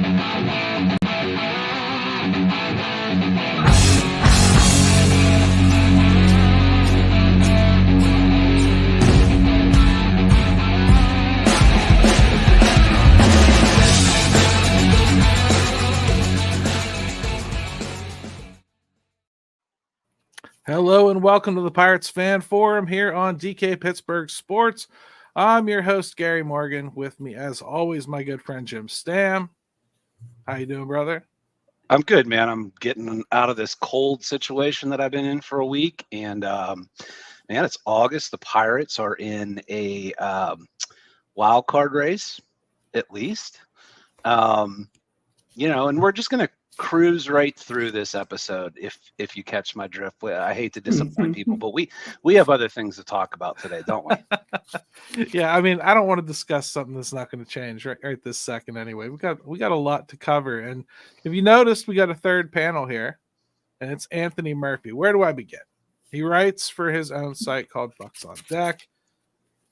Hello and welcome to the Pirates Fan Forum here on DK Pittsburgh Sports. I'm your host, Gary Morgan. With me, as always, my good friend Jim Stamm. How you doing, brother? I'm good, man. I'm getting out of this cold situation that I've been in for a week. And, man, it's August. The Pirates are in a wild card race, at least. And we're just going to cruise right through this episode if you catch my drift. I hate to disappoint people, but we have other things to talk about today, don't we? Yeah, I mean, I don't want to discuss something that's not going to change right this second anyway. We got a lot to cover, and if you noticed, we got a third panel here, and it's Anthony Murphy. Where do I begin? He writes for his own site called Bucs on Deck.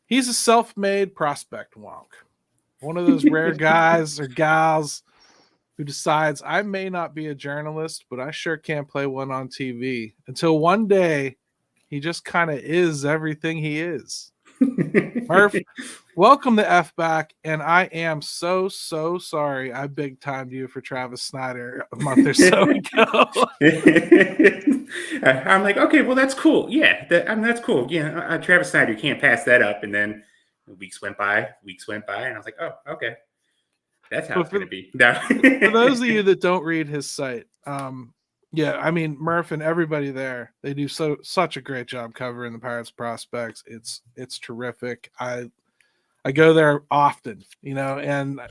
He's a self-made prospect wonk, one of those rare guys or gals who decides I may not be a journalist, but I sure can't play one on TV, until one day he just kind of is everything he is. Murph, welcome to F back, and I am so sorry I big timed you for Travis Snyder a month or so ago. I'm like, okay, well that's cool. Yeah, that's cool. Yeah, Travis Snyder, you can't pass that up. And then weeks went by, and I was like, oh, okay. That's how it's going to be. No. For those of you that don't read his site, yeah, I mean, Murph and everybody there, they do such a great job covering the Pirates prospects. It's terrific. I go there often, and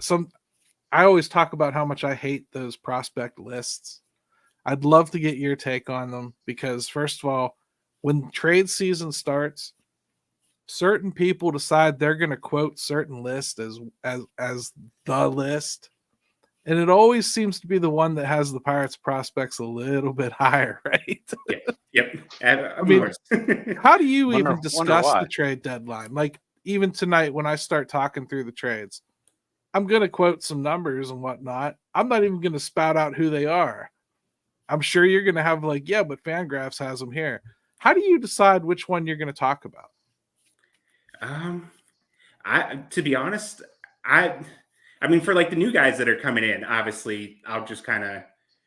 I always talk about how much I hate those prospect lists. I'd love to get your take on them because, first of all, when trade season starts, certain people decide they're going to quote certain lists as the list, and it always seems to be the one that has the Pirates prospects a little bit higher, right? Yep. I mean, how do you even discuss the trade deadline? Like, even tonight when I start talking through the trades, I'm going to quote some numbers and whatnot. I'm not even going to spout out who they are. I'm sure you're going to have like, yeah, but Fangraphs has them here. How do you decide which one you're going to talk about? To be honest, I mean, for like the new guys that are coming in, obviously I'll just kind of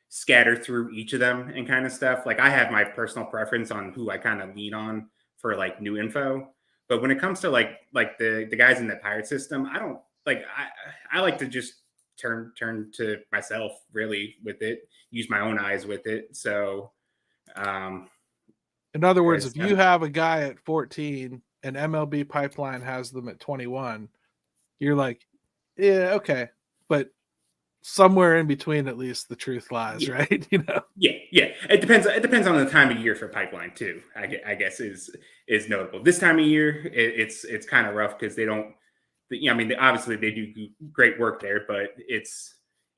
scatter through each of them and kind of stuff. Like I have my personal preference on who I kind of lean on for like new info. But when it comes to like the guys in the Pirate system, I don't like, I like to just turn to myself really with it, use my own eyes with it. So, in other words, if you have a guy at 14 and MLB Pipeline has them at 21, you're like, yeah, okay. But somewhere in between, at least the truth lies, right? Yeah. It depends on the time of year for Pipeline too. I guess is notable. This time of year, it's kind of rough because they don't. I mean, obviously they do great work there, but it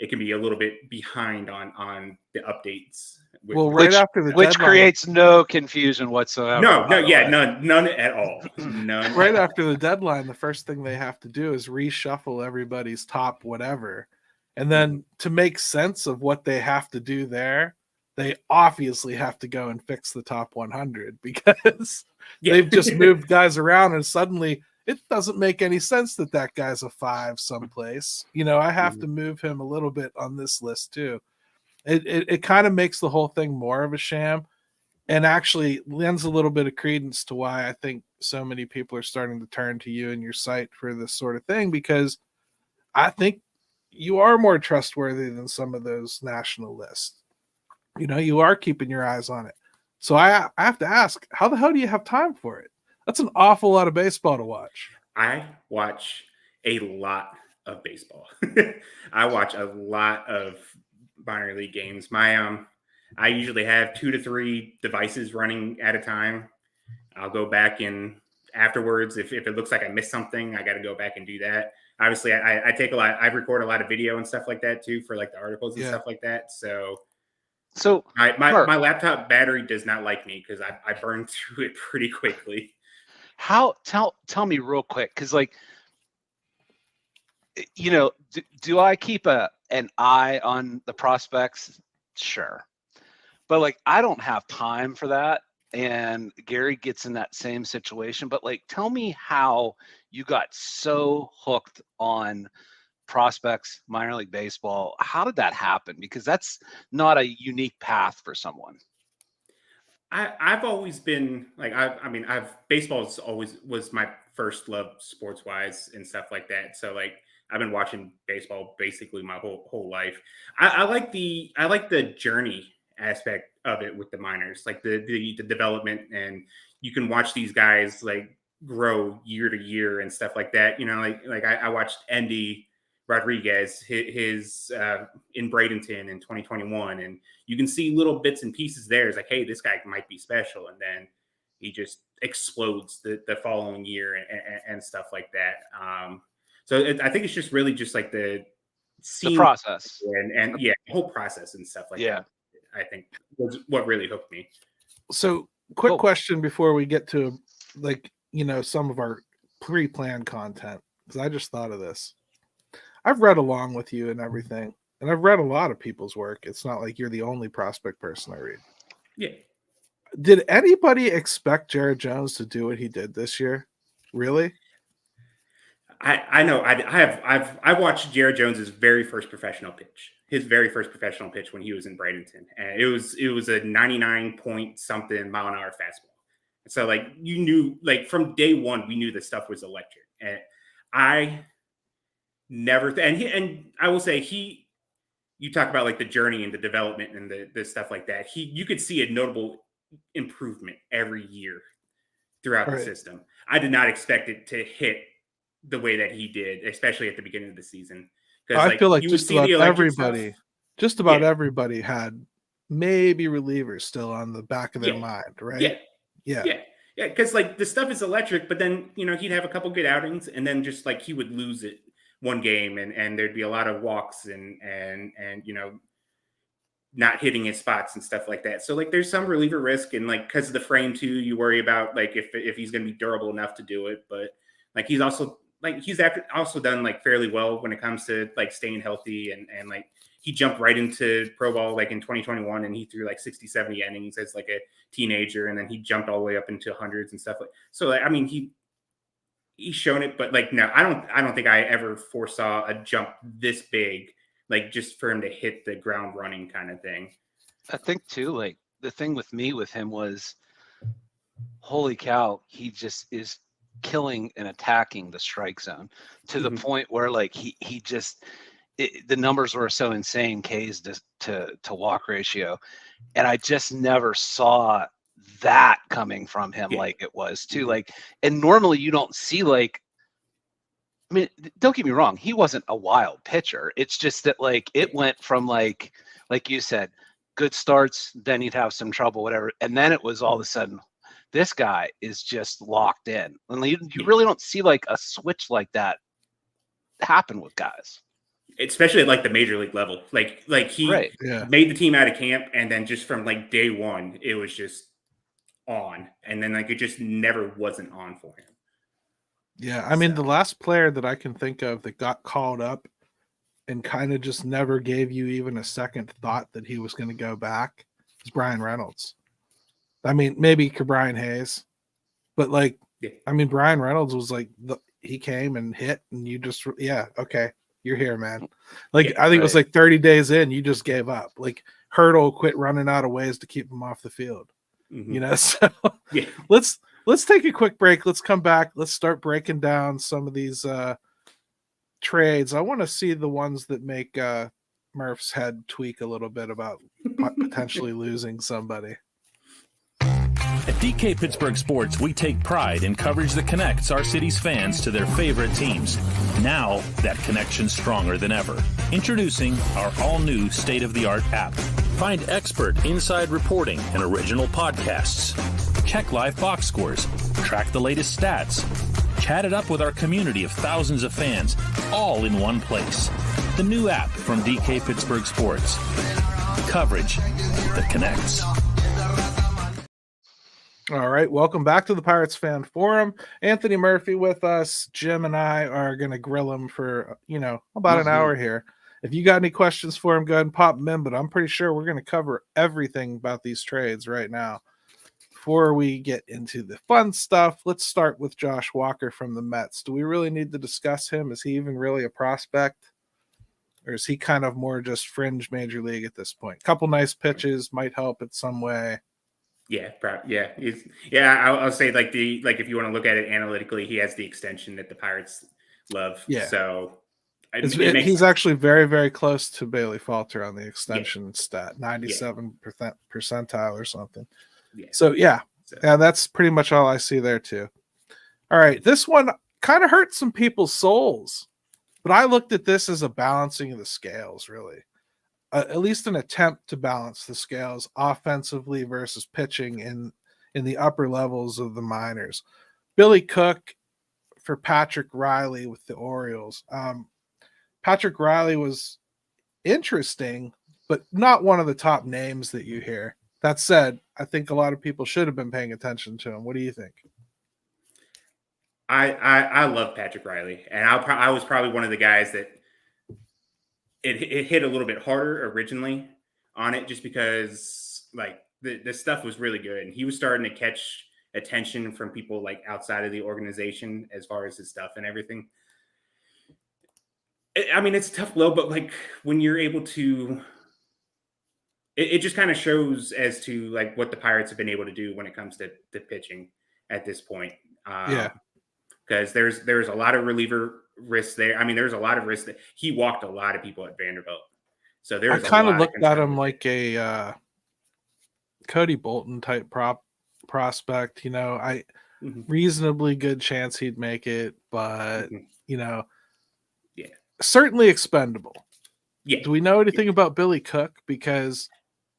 can be a little bit behind on the updates. After the which deadline, creates no confusion whatsoever. None at all. None. Right after the deadline, the first thing they have to do is reshuffle everybody's top whatever. And then to make sense of what they have to do there, they obviously have to go and fix the top 100 because they've just moved guys around and suddenly it doesn't make any sense that guy's a 5 someplace. I have to move him a little bit on this list too. It kind of makes the whole thing more of a sham and actually lends a little bit of credence to why I think so many people are starting to turn to you and your site for this sort of thing, because I think you are more trustworthy than some of those national lists. You are keeping your eyes on it. So I have to ask, how the hell do you have time for it? That's an awful lot of baseball to watch. I watch a lot of baseball. I watch a lot of minor league games. I usually have 2 to 3 devices running at a time. I'll go back in afterwards. If it looks like I missed something, I got to go back and do that. Obviously, I take I record a lot of video and stuff like that too for like the articles and stuff like that. So my laptop battery does not like me because I burn through it pretty quickly. Tell me real quick, because like, do I keep a an eye on the prospects, sure. But like, I don't have time for that. And Gary gets in that same situation. But like, tell me how you got so hooked on prospects, minor league baseball. How did that happen? Because that's not a unique path for someone. I've always been like, baseball always was my first love sports wise and stuff like that. So like, I've been watching baseball basically my whole life. I like the journey aspect of it with the minors, like the development, and you can watch these guys like grow year to year and stuff like that. You know, like I watched Andy Rodriguez his in Bradenton in 2021, and you can see little bits and pieces there. It's like, hey, this guy might be special, and then he just explodes the following year and stuff like that. I think it's just really just like the process and the whole process and stuff like that. I think was what really hooked me. So, quick question before we get to some of our pre-planned content, because I just thought of this. I've read along with you and everything, and I've read a lot of people's work. It's not like you're the only prospect person I read. Yeah. Did anybody expect Jared Jones to do what he did this year? Really? I know. I've watched Jared Jones's very first professional pitch. His very first professional pitch when he was in Bradenton, and it was a 99 point something mile an hour fastball. So like, you knew, like, from day one, we knew the stuff was electric. And I never and I will say, you talk about like the journey and the development and the stuff like that. You could see a notable improvement every year throughout the system. I did not expect it to hit the way that he did, especially at the beginning of the season. I feel like just about everybody had maybe relievers still on the back of their mind, right? Yeah. Because like, the stuff is electric, but then, you know, he'd have a couple good outings, and then just like he would lose it one game, and there'd be a lot of walks and you know, not hitting his spots and stuff like that. So like, there's some reliever risk, and like, because of the frame too, you worry about like if he's going to be durable enough to do it. But like, he's also done like fairly well when it comes to like staying healthy, and like, he jumped right into pro ball like in 2021, and he threw like 60-70 innings as like a teenager, and then he jumped all the way up into hundreds and stuff like. So like, I mean, he's shown it, but like, no, I don't think I ever foresaw a jump this big, like just for him to hit the ground running kind of thing. I think too, like, the thing with him was, holy cow, he just is killing and attacking the strike zone to the point where like he just, the numbers were so insane, K's to walk ratio, and I just never saw that coming from him like it was too. Like, and normally you don't see, like, I mean, don't get me wrong, he wasn't a wild pitcher. It's just that like, it went from like you said, good starts, then he'd have some trouble, whatever, and then it was all of a sudden, this guy is just locked in. And you really don't see like a switch like that happen with guys, especially at like the major league level. Like he made the team out of camp, and then just from like day one, it was just on, and then like it just never wasn't on for him. Yeah, I mean, the last player that I can think of that got called up and kind of just never gave you even a second thought that he was going to go back is Bryan Reynolds. I mean, maybe Brian Hayes, but like, I mean, Bryan Reynolds was like, he came and hit, and you just, okay, you're here, man. Like, I think it was like 30 days in, you just gave up. Like, Hurdle quit running out of ways to keep him off the field. You know, so let's take a quick break. Let's come back. Let's start breaking down some of these trades. I want to see the ones that make Murph's head tweak a little bit about potentially losing somebody. At DK Pittsburgh Sports, we take pride in coverage that connects our city's fans to their favorite teams. Now, that connection's stronger than ever. Introducing our all-new state-of-the-art app. Find expert inside reporting and original podcasts. Check live box scores. Track the latest stats. Chat it up with our community of thousands of fans, all in one place. The new app from DK Pittsburgh Sports. Coverage that connects. All right, welcome back to the Pirates Fan Forum. Anthony Murphy with us. Jim and I are going to grill him for, about an hour here. If you got any questions for him, go ahead and pop them in. But I'm pretty sure we're going to cover everything about these trades right now. Before we get into the fun stuff, let's start with Josh Walker from the Mets. Do we really need to discuss him? Is he even really a prospect? Or is he kind of more just fringe major league at this point? Couple nice pitches might help in some way. Yeah, I'll say like if you want to look at it analytically, he has the extension that the Pirates love. Yeah. So he's actually very, very close to Bailey Falter on the extension stat, 97 percentile or something. Yeah. So that's pretty much all I see there too. All right, this one kind of hurt some people's souls, but I looked at this as a balancing of the scales, really. At least an attempt to balance the scales offensively versus pitching in the upper levels of the minors. Billy Cook for Patrick Riley with the Orioles. Patrick Riley was interesting, but not one of the top names that you hear. That said, I think a lot of people should have been paying attention to him. What do you think? I love Patrick Riley, and I was probably one of the guys that it hit a little bit harder originally on it, just because like the stuff was really good, and he was starting to catch attention from people like outside of the organization as far as his stuff and everything. I mean, it's a tough blow, but like when you're able to, it just kind of shows as to like what the Pirates have been able to do when it comes to pitching at this point. Because there's a lot of reliever risks there. I mean, there's a lot of risks that he walked a lot of people at Vanderbilt. So there's I kind of looked at him like a Cody Bolton type prospect. Reasonably good chance he'd make it, but certainly expendable. Yeah. Do we know anything about Billy Cook? Because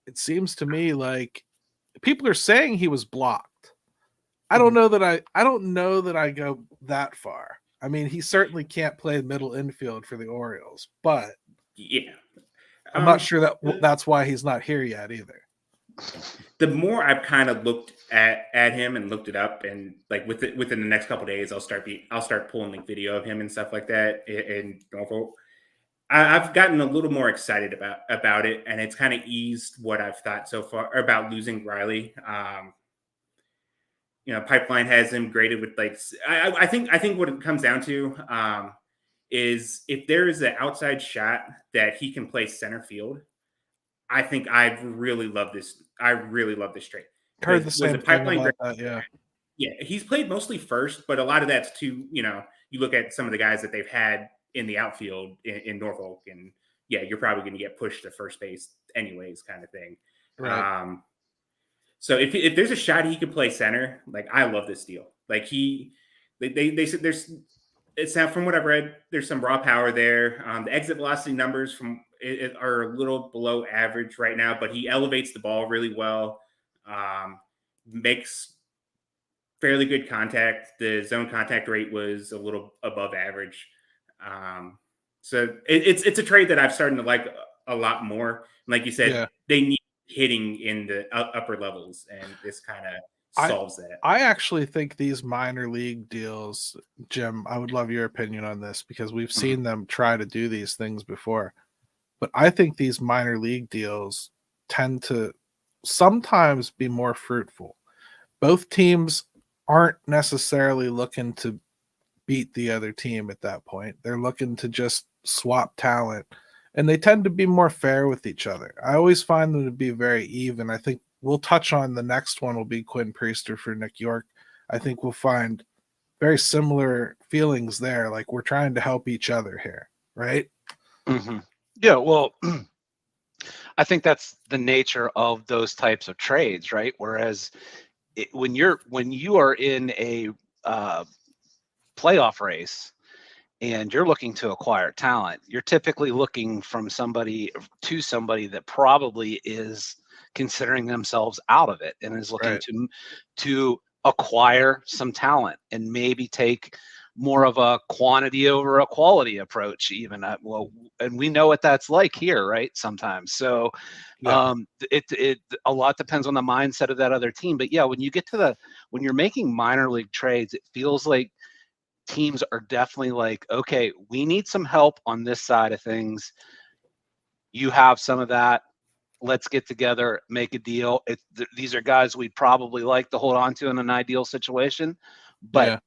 it seems to me like people are saying he was blocked. I don't know that I go that far. I mean, he certainly can't play middle infield for the Orioles, but I'm not sure that's why he's not here yet either. The more I've kind of looked at him and looked it up, and like within the next couple of days, I'll start pulling like video of him and stuff like that in Norfolk. I've gotten a little more excited about it, and it's kind of eased what I've thought so far about losing Riley. Pipeline has him graded with like I think what it comes down to is if there is an outside shot that he can play center field, I think I really love this. I really love this trade. Heard the same thing about that, yeah. He's played mostly first, but a lot of that's too. You look at some of the guys that they've had in the outfield in Norfolk, and you're probably going to get pushed to first base anyways, kind of thing. Right. So if there's a shot he can play center, like I love this deal. Like they said it's not, from what I've read, there's some raw power there. The exit velocity numbers are a little below average right now, but he elevates the ball really well. Makes fairly good contact. The zone contact rate was a little above average. So it's a trade that I've started to like a lot more. Like you said, they need hitting in the upper levels, and this kind of solves that. I actually think these minor league deals, Jim, I would love your opinion on this because we've seen them try to do these things before. But I think these minor league deals tend to sometimes be more fruitful. Both teams aren't necessarily looking to beat the other team at that point. They're looking to just swap talent, and they tend to be more fair with each other. I always find them to be very even. I think we'll touch on the next one will be Quinn Priester-Nick York. I think we'll find very similar feelings there. Like we're trying to help each other here, right? Mm-hmm. Yeah, well, I think that's the nature of those types of trades, right? Whereas when you are in a playoff race and you're looking to acquire talent, you're typically looking from somebody that probably is considering themselves out of it and is looking to acquire some talent and maybe take more of a quantity over a quality approach even. And we know what that's like here, right? Sometimes. So it a lot depends on the mindset of that other team. But when you get to when you're making minor league trades, it feels like teams are definitely like, okay, we need some help on this side of things. you have some of that. Let's get together, make a deal. These are guys we'd probably like to hold on to in an ideal situation, but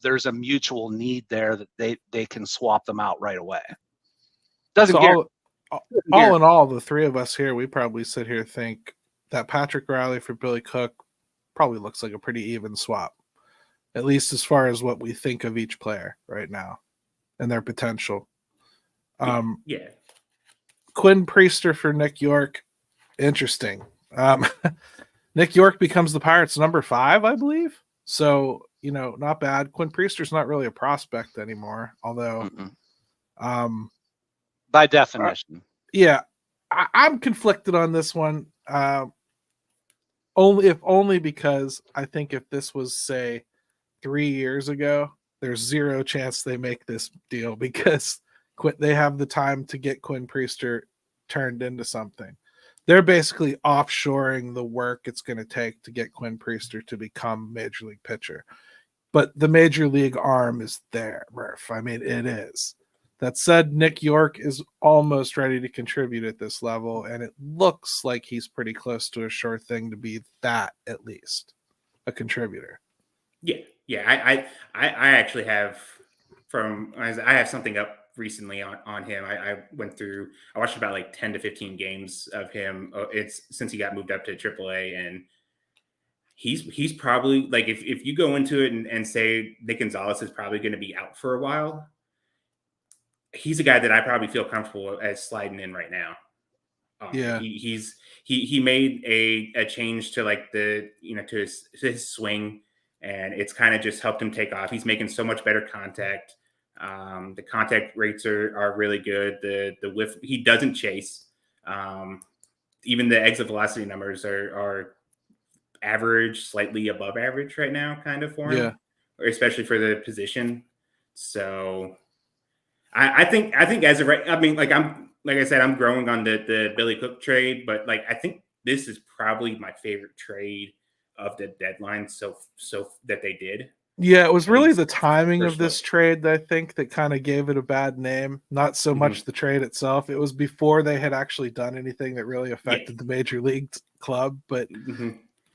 there's a mutual need there that they can swap them out right away. So all in all, the three of us here, we probably sit here think that Patrick Riley for Billy Cook probably looks like a pretty even swap, at least as far as what we think of each player right now and their potential. Yeah. Quinn Priester for Nick York. Interesting. Nick York becomes the Pirates' number 5, I believe. So, not bad. Quinn Priester's not really a prospect anymore, although by definition. I'm conflicted on this one. Only because I think if this was, say, 3 years ago, there's zero chance they make this deal because they have the time to get Quinn Priester turned into something. They're basically offshoring the work it's going to take to get Quinn Priester to become major league pitcher. But the major league arm is there, Murph. I mean, it is. That said, Nick York is almost ready to contribute at this level, and it looks like he's pretty close to a sure thing to be that, at least, a contributor. Yeah. I actually have I have something up recently on him. I watched about like 10 to 15 games of him. It's since he got moved up to AAA, and he's probably like, if you go into it and say Nick Gonzalez is probably going to be out for a while, he's a guy that I probably feel comfortable as sliding in right now. He made a change to like to his swing, and it's kind of just helped him take off. He's making so much better contact. The contact rates are really good. The whiff, he doesn't chase. Even the exit velocity numbers are average, slightly above average right now, kind of for him, especially for the position. So I think as of right, I mean, like I said, I'm growing on the Billy Cook trade, but like I think this is probably my favorite trade of the deadline. So that they did. Yeah, it was really the timing of this trade, I think, that kind of gave it a bad name. Not so much the trade itself. It was before they had actually done anything that really affected the major league club. But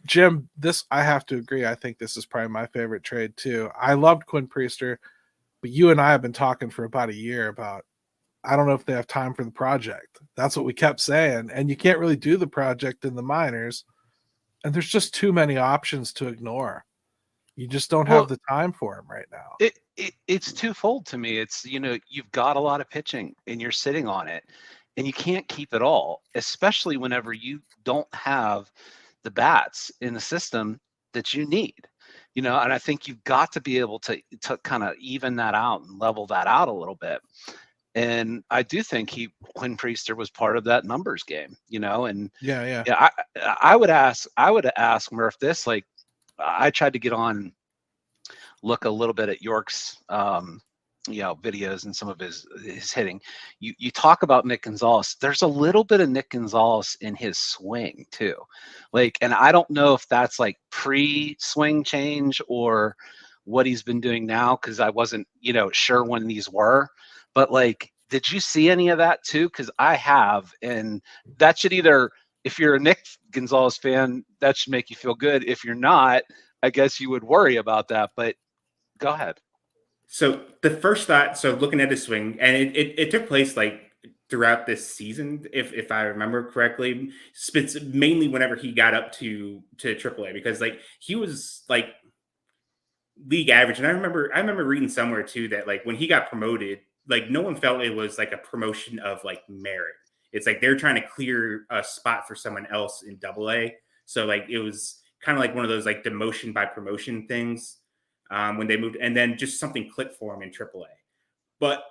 Jim, I have to agree. I think this is probably my favorite trade too. I loved Quinn Priester, but you and I have been talking for about a year about, I don't know if they have time for the project. That's what we kept saying. And you can't really do the project in the minors. And there's just too many options to ignore. You just don't have the time for him right now. It's twofold to me. It's, you've got a lot of pitching and you're sitting on it, and you can't keep it all, especially whenever you don't have the bats in the system that you need, and I think you've got to be able to kind of even that out and level that out a little bit. And I do think Quinn Priester was part of that numbers game, and I would ask Murph this, like, I tried to get on, look a little bit at York's, videos and some of his hitting. You talk about Nick Gonzalez. There's a little bit of Nick Gonzalez in his swing too, like, and I don't know if that's like pre-swing change or what he's been doing now, because I wasn't, sure when these were. But like, did you see any of that too? Because I have, and that should either, if you're a Nick Gonzalez fan, that should make you feel good. If you're not, I guess you would worry about that. But go ahead. So the first thought, looking at his swing, and it took place like throughout this season, if I remember correctly, mainly whenever he got up to AAA, because like he was like league average. And I remember reading somewhere too that like when he got promoted, like no one felt it was like a promotion of like merit. It's like they're trying to clear a spot for someone else in AA. So like it was kind of like one of those like demotion by promotion things when they moved, and then just something clicked for him in AAA. But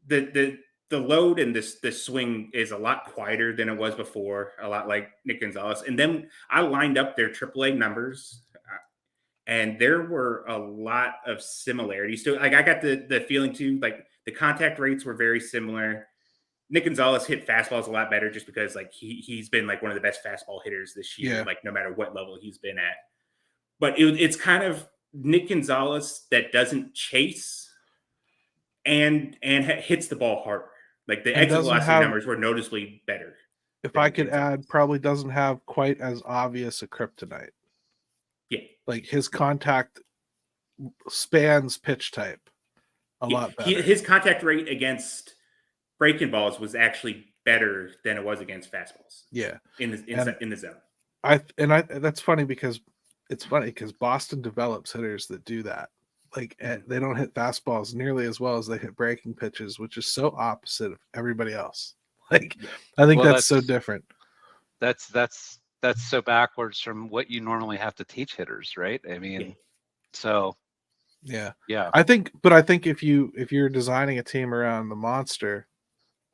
the load and the swing is a lot quieter than it was before, a lot like Nick Gonzalez. And then I lined up their AAA numbers, and there were a lot of similarities. So like I got the feeling too, like the contact rates were very similar. Nick Gonzalez hit fastballs a lot better just because like he's been like one of the best fastball hitters this year, like no matter what level he's been at. But it's kind of Nick Gonzalez that doesn't chase and hits the ball harder. Like the And exit doesn't velocity have- numbers were noticeably better. If I could add, probably doesn't have quite as obvious a kryptonite. Yeah. Like his contact spans pitch type a lot better. His contact rate against breaking balls was actually better than it was against fastballs. Yeah. In the zone. That's funny because Boston develops hitters that do that. Like they don't hit fastballs nearly as well as they hit breaking pitches, which is so opposite of everybody else. Like I think that's so different. That's so backwards from what you normally have to teach hitters, right? I mean, so yeah. Yeah. I think if you're designing a team around the monster,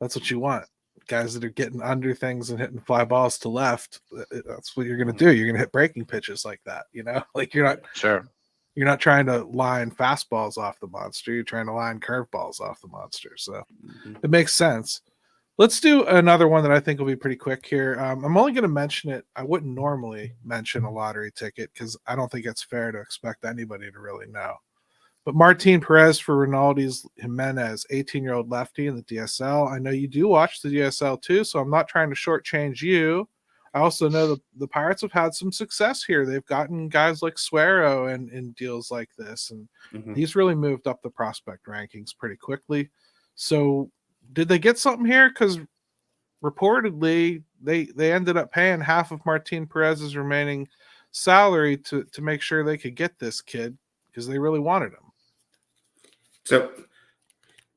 that's what you want. Guys that are getting under things and hitting fly balls to left. That's what you're going to do. You're going to hit breaking pitches like that, like you're not trying to line fastballs off the monster. You're trying to line curveballs off the monster. So it makes sense. Let's do another one that I think will be pretty quick here. I'm only going to mention it. I wouldn't normally mention a lottery ticket because I don't think it's fair to expect anybody to really know. But Martin Perez for Ronaldo Jimenez, 18-year-old lefty in the DSL. I know you do watch the DSL too, so I'm not trying to shortchange you. I also know the Pirates have had some success here. They've gotten guys like Suero in deals like this, and he's really moved up the prospect rankings pretty quickly. So did they get something here? Because reportedly they ended up paying half of Martin Perez's remaining salary to make sure they could get this kid because they really wanted him. So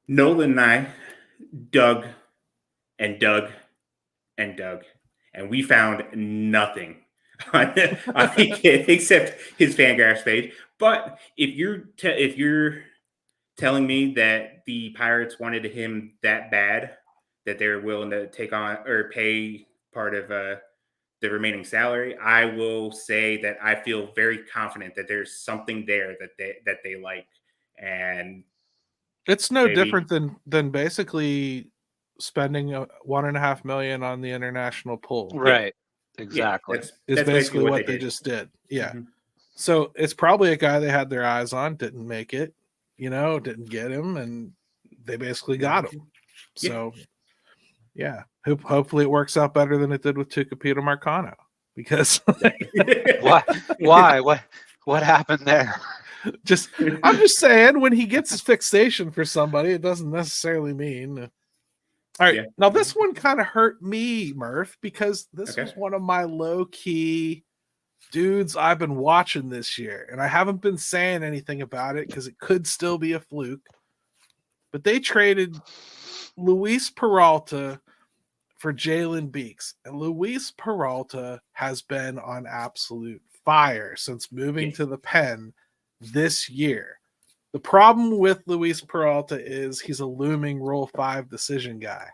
Nolan and I dug, and we found nothing on the kid except his Fangraphs page. But if you're telling me that the Pirates wanted him that bad that they're willing to take on or pay part of the remaining salary, I will say that I feel very confident that there's something there that they like, and it's no different than basically spending $1.5 million on the international pool. Right. Exactly. That's basically what they just did. Yeah. So it's probably a guy they had their eyes on, didn't make it, didn't get him, and they basically got him. So yeah, hopefully it works out better than it did with Tucapita Marcano, because why? What happened there? I'm just saying, when he gets his fixation for somebody, it doesn't necessarily mean. All right, now this one kind of hurt me, Murph, because this was one of my low-key dudes I've been watching this year, and I haven't been saying anything about it because it could still be a fluke. But they traded Luis Peralta for Jalen Beeks, and Luis Peralta has been on absolute fire since moving to the pen this year. The problem with Luis Peralta is he's a looming Rule 5 decision guy.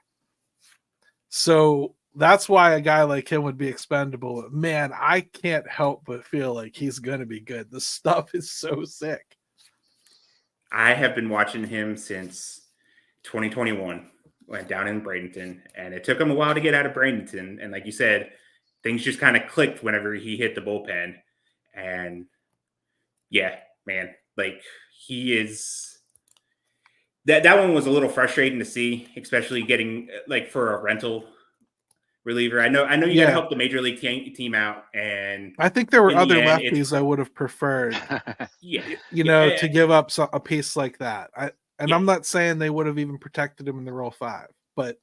So that's why a guy like him would be expendable. Man, I can't help but feel like he's going to be good. The stuff is so sick. I have been watching him since 2021, went down in Bradenton, and it took him a while to get out of Bradenton. And like you said, things just kind of clicked whenever he hit the bullpen. And yeah, man, like he is that one was a little frustrating to see, especially getting like for a rental reliever. I know you got to help the major league team out, and I think there were other lefties I would have preferred, to give up a piece like that. I'm not saying they would have even protected him in the Rule 5, but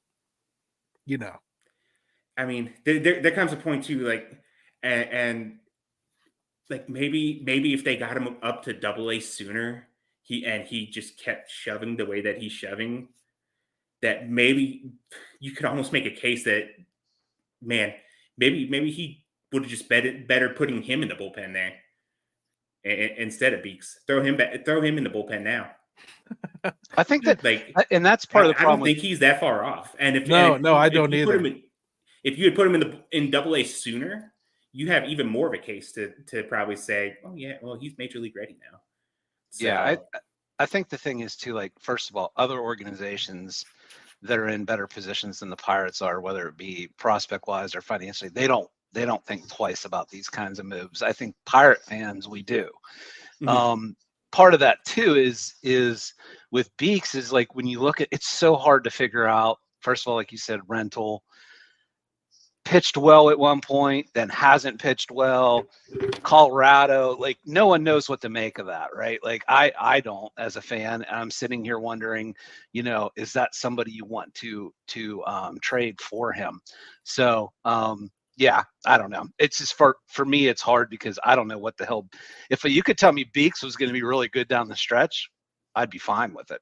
I mean, there comes a point too, like, and like maybe if they got him up to Double-A sooner, he just kept shoving the way that he's shoving, that maybe you could almost make a case that, man, maybe he would have just better putting him in the bullpen there instead of Beeks. Throw him in the bullpen now. I think that, and that's part of the problem. I don't think he's that far off. And if I don't either. If you had put him in Double-A sooner, you have even more of a case to probably say, oh yeah, well, he's major league ready now. So, yeah, I think the thing is too, like, first of all, other organizations that are in better positions than the Pirates are, whether it be prospect wise or financially, they don't think twice about these kinds of moves. I think Pirate fans, we do. Part of that too is with Beeks is like, when you look at, it's so hard to figure out first of all, like you said, rental. Pitched well at one point, then hasn't pitched well. Colorado, like no one knows what to make of that, right? Like I don't as a fan, and I'm sitting here wondering, is that somebody you want to trade for him? So yeah, I don't know. It's just for me, it's hard because I don't know what the hell. If you could tell me Beeks was going to be really good down the stretch, I'd be fine with it.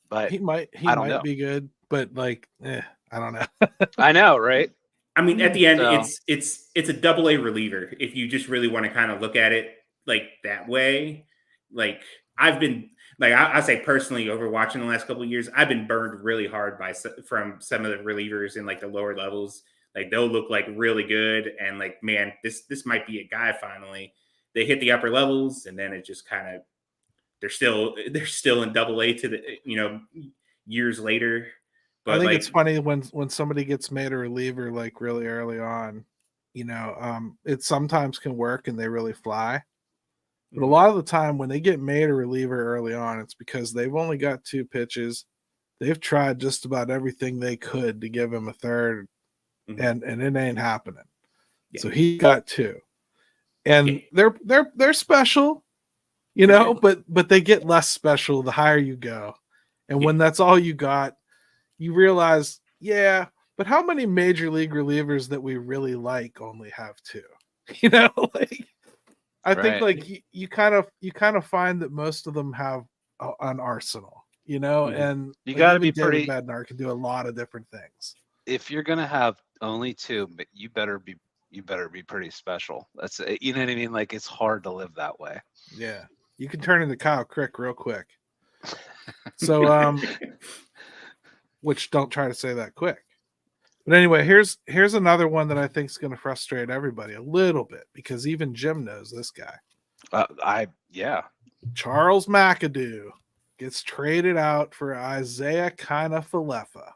But he might know. be good, but like, I don't know. I know, right? I mean, at the end, So- it's a double-A reliever. If you just really want to kind of look at it like that way, like I've been, like I say personally, over watching the last couple of years, I've been burned really hard from some of the relievers in like the lower levels. Like they'll look like really good, and like, man, this might be a guy. Finally, they hit the upper levels, and then it just kind of they're still in double-A to the years later. But I think it's funny when somebody gets made a reliever like really early on, it sometimes can work and they really fly. But a lot of the time when they get made a reliever early on, it's because they've only got 2 pitches. They've tried just about everything they could to give him a third, and it ain't happening. Yeah. So he got 2. And they're special, but they get less special the higher you go. And when that's all you got, you realize, but how many major league relievers that we really like only have 2? I think like you kind of find that most of them have an arsenal, and you got to be David Bednar can do a lot of different things. If you're gonna have only 2, but you better be pretty special. That's what I mean. Like it's hard to live that way. Yeah, you can turn into Kyle Crick real quick. So which don't try to say that quick. But anyway, here's another one that I think is going to frustrate everybody a little bit because even Jim knows this guy. Charles McAdoo gets traded out for Isaiah Kiner-Falefa.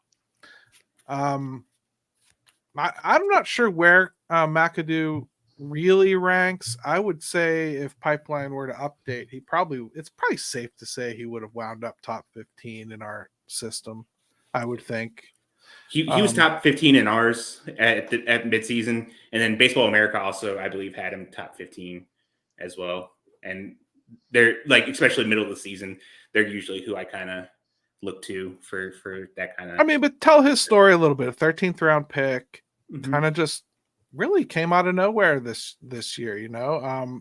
I'm not sure where McAdoo really ranks. I would say if Pipeline were to update, it's probably safe to say he would have wound up top 15 in our system. I would think he was top 15 in ours at midseason, and then Baseball America also, I believe, had him top 15 as well. And they're like, especially middle of the season, they're usually who I kind of look to for that kind of. I mean, but tell his story a little bit. A 13th round pick, kind of just really came out of nowhere this year.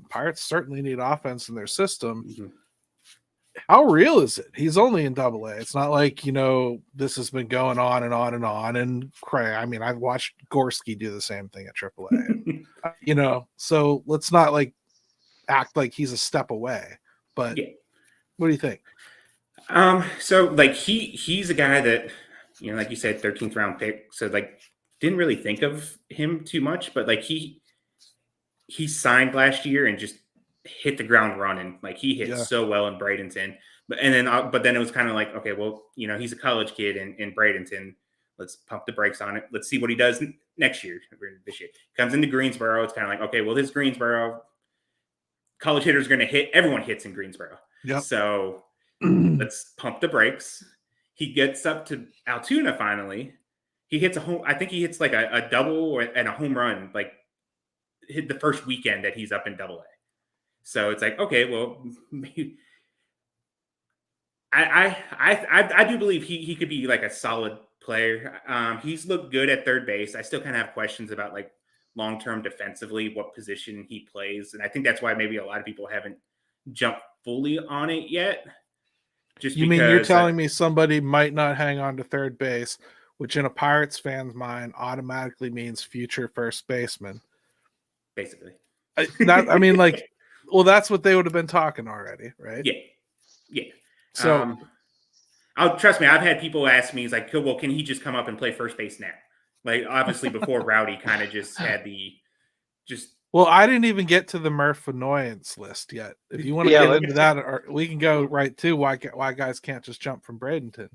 Pirates certainly need offense in their system. How real is it? He's only in Double-A. It's not like, this has been going on and on and on. And I mean, I've watched Gorski do the same thing at AAA. So let's not like act like he's a step away. But what do you think? So like he's a guy that, like you said, 13th round pick. So like didn't really think of him too much, but like he signed last year and just hit the ground running. Like he hit so well in Bradenton, but then it was kind of like, okay, well, he's a college kid in Bradenton. Let's pump the brakes on it. Let's see what he does next year. This year comes into Greensboro. It's kind of like, okay, well, this Greensboro college hitter is going to hit. Everyone hits in Greensboro. Yep. So let's pump the brakes. He gets up to Altoona finally. He hits a home. I think he hits like a double and a home run, like hit the first weekend that he's up in Double-A. So it's like, okay, well, I do believe he could be like a solid player. He's looked good at third base. I still kind of have questions about like long-term defensively, what position he plays. And I think that's why maybe a lot of people haven't jumped fully on it yet. You mean you're telling me somebody might not hang on to third base, which in a Pirates fan's mind automatically means future first baseman. Basically. Well, that's what they would have been talking already, right? Yeah. So, trust me, I've had people ask me, "It's like, well, can he just come up and play first base now?" Like, obviously, before Rowdy kind of just had Well, I didn't even get to the Murph annoyance list yet. If you want to get into that, or we can go right to why guys can't just jump from Bradenton,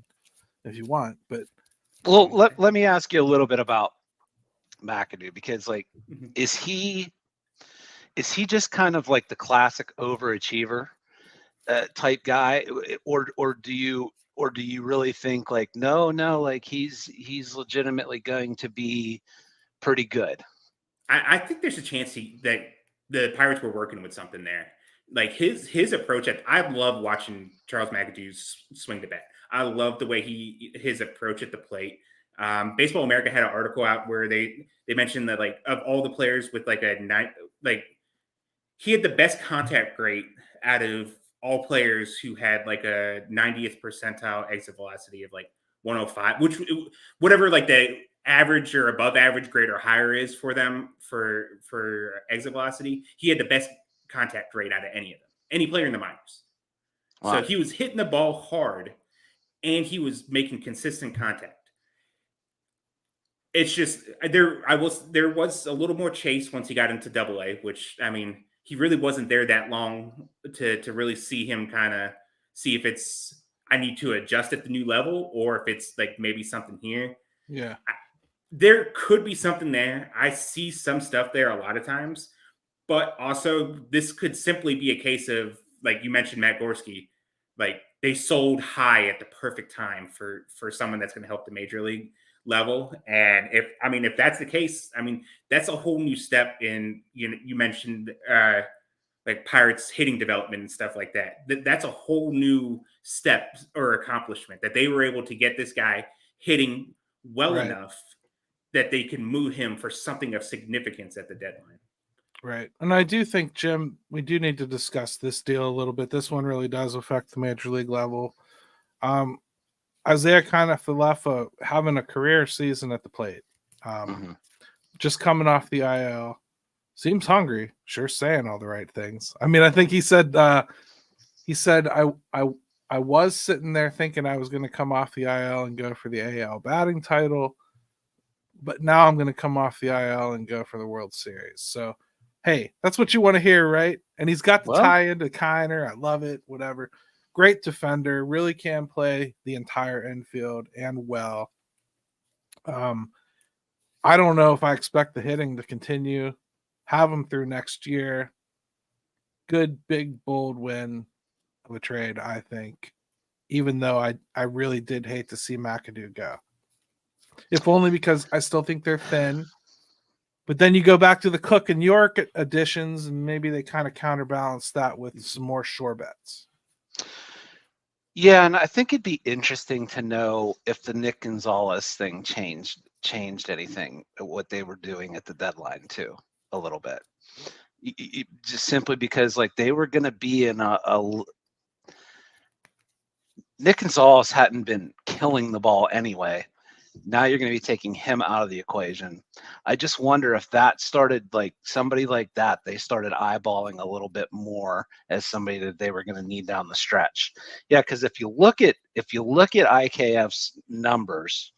if you want. But let me ask you a little bit about McAdoo, because like, is he just kind of like the classic overachiever type guy, or do you or do you really think like no, like he's legitimately going to be pretty good? I think there's a chance that the Pirates were working with something there. Like his approach. I love watching Charles McAdoo swing the bat. I love the way his approach at the plate. Baseball America had an article out where they mentioned that like of all the players with like he had the best contact rate out of all players who had like a 90th percentile exit velocity of like 105, which whatever like the average or above average grade or higher is for them for exit velocity. He had the best contact rate out of any of them, any player in the minors. Wow. So he was hitting the ball hard and he was making consistent contact. It's just there was a little more chase once he got into AA, which I mean, he really wasn't there that long to really see him kind of see if it's I need to adjust at the new level or if it's like maybe something here. Yeah. There could be something there. I see some stuff there a lot of times, but also this could simply be a case of, like you mentioned, Matt Gorski, like they sold high at the perfect time for someone that's going to help the major league level. And if that's the case, I mean, that's a whole new step in, you mentioned like Pirates hitting development and stuff like that. That's a whole new step or accomplishment that they were able to get this guy hitting well enough that they can move him for something of significance at the deadline. Right. And I do think, Jim, we do need to discuss this deal a little bit. This one really does affect the major league level. Isaiah Kiner-Falefa having a career season at the plate. Just coming off the IL. Seems hungry. Sure saying all the right things. I mean, I think he said I was sitting there thinking I was going to come off the IL and go for the AL batting title, but now I'm going to come off the IL and go for the World Series. So, hey, that's what you want to hear, right? And he's got the tie into Kiner. I love it. Whatever. Great defender. Really can play the entire infield and well. I don't know if I expect the hitting to continue. Have him through next year. Good, big, bold win of a trade, I think. Even though I really did hate to see McAdoo go. If only because I still think they're thin. But then you go back to the Cook and York additions, and maybe they kind of counterbalance that with some more sure bets. Yeah, and I think it'd be interesting to know if the Nick Gonzalez thing changed anything, what they were doing at the deadline too, a little bit. Just simply because like they were going to be in a Nick Gonzalez hadn't been killing the ball anyway. Now you're going to be taking him out of the equation. I just wonder if that started like somebody like that, they started eyeballing a little bit more as somebody that they were going to need down the stretch. Yeah, because if you look at IKF's numbers,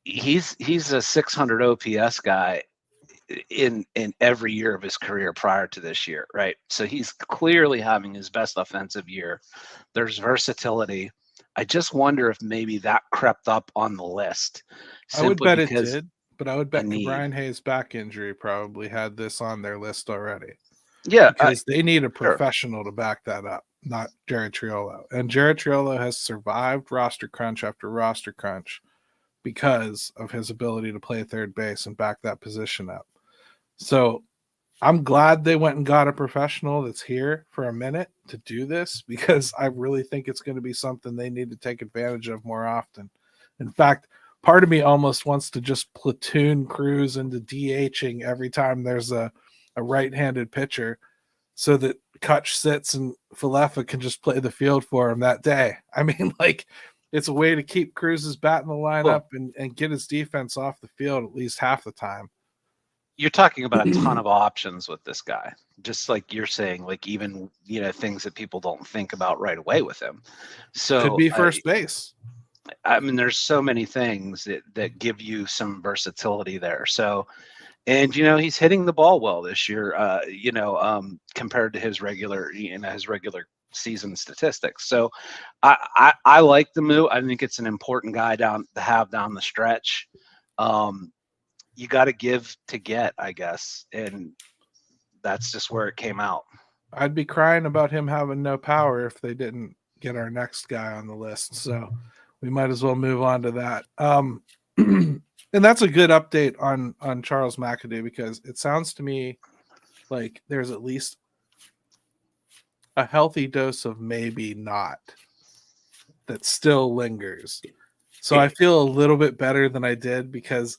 he's a 600 OPS guy in every year of his career prior to this year, right? So he's clearly having his best offensive year. There's versatility. I just wonder if maybe that crept up on the list. I would bet it did, but I would bet Brian Hayes' back injury probably had this on their list already. Yeah. Because they need a professional to back that up, not Jared Triolo. And Jared Triolo has survived roster crunch after roster crunch because of his ability to play third base and back that position up. So I'm glad they went and got a professional that's here for a minute to do this because I really think it's going to be something they need to take advantage of more often. In fact, part of me almost wants to just platoon Cruz into DHing every time there's a right-handed pitcher so that Kutch sits and Falefa can just play the field for him that day. I mean, like, it's a way to keep Cruz's bat in the lineup and get his defense off the field at least half the time. You're talking about a ton of options with this guy, just like you're saying, like even, things that people don't think about right away with him. So could be first base. I mean, there's so many things that give you some versatility there. So, and, he's hitting the ball well this year, compared to his regular season statistics. So I like the move. I think it's an important guy to have down the stretch. You got to give to get, I guess. And that's just where it came out. I'd be crying about him having no power if they didn't get our next guy on the list. So we might as well move on to that. And that's a good update on Charles McAdoo, because it sounds to me like there's at least a healthy dose of maybe not that still lingers. So I feel a little bit better than I did, because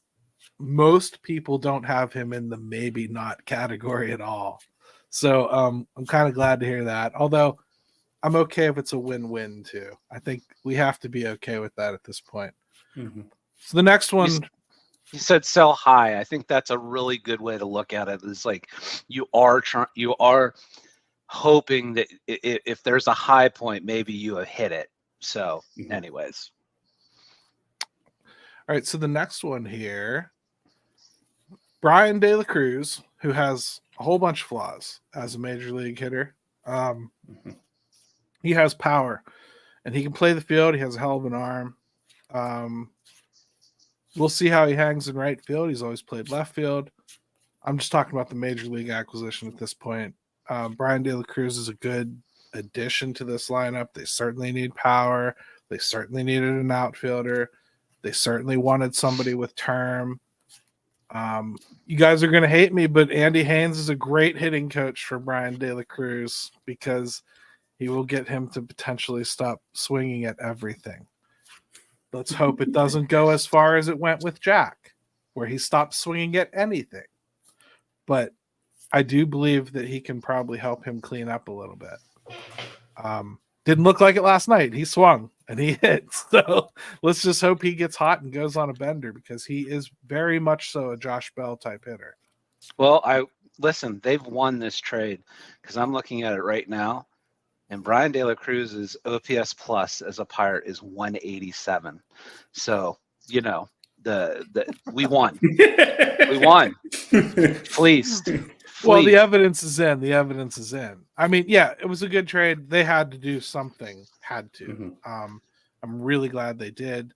most people don't have him in the maybe not category at all. So I'm kind of glad to hear that. Although I'm okay if it's a win-win too. I think we have to be okay with that at this point. Mm-hmm. So the next one, you said sell high. I think that's a really good way to look at it. It's like you are hoping that if there's a high point, maybe you have hit it. So anyways. All right, so the next one here, Bryan De La Cruz, who has a whole bunch of flaws as a major league hitter. He has power, and he can play the field. He has a hell of an arm. We'll see how he hangs in right field. He's always played left field. I'm just talking about the major league acquisition at this point. Bryan De La Cruz is a good addition to this lineup. They certainly need power. They certainly needed an outfielder. They certainly wanted somebody with term. You guys are going to hate me, but Andy Haynes is a great hitting coach for Bryan De La Cruz, because he will get him to potentially stop swinging at everything. Let's hope it doesn't go as far as it went with Jack, where he stopped swinging at anything. But I do believe that he can probably help him clean up a little bit. Didn't look like it last night. He swung and he hit. So let's just hope he gets hot and goes on a bender, because he is very much so a Josh Bell type hitter. Well, listen, they've won this trade, because I'm looking at it right now, and Bryan De La Cruz's OPS plus as a Pirate is 187. So, we won. We won. Fleeced. Well, the evidence is in. The evidence is in. I mean, yeah, it was a good trade. They had to do something. Had to. I'm really glad they did.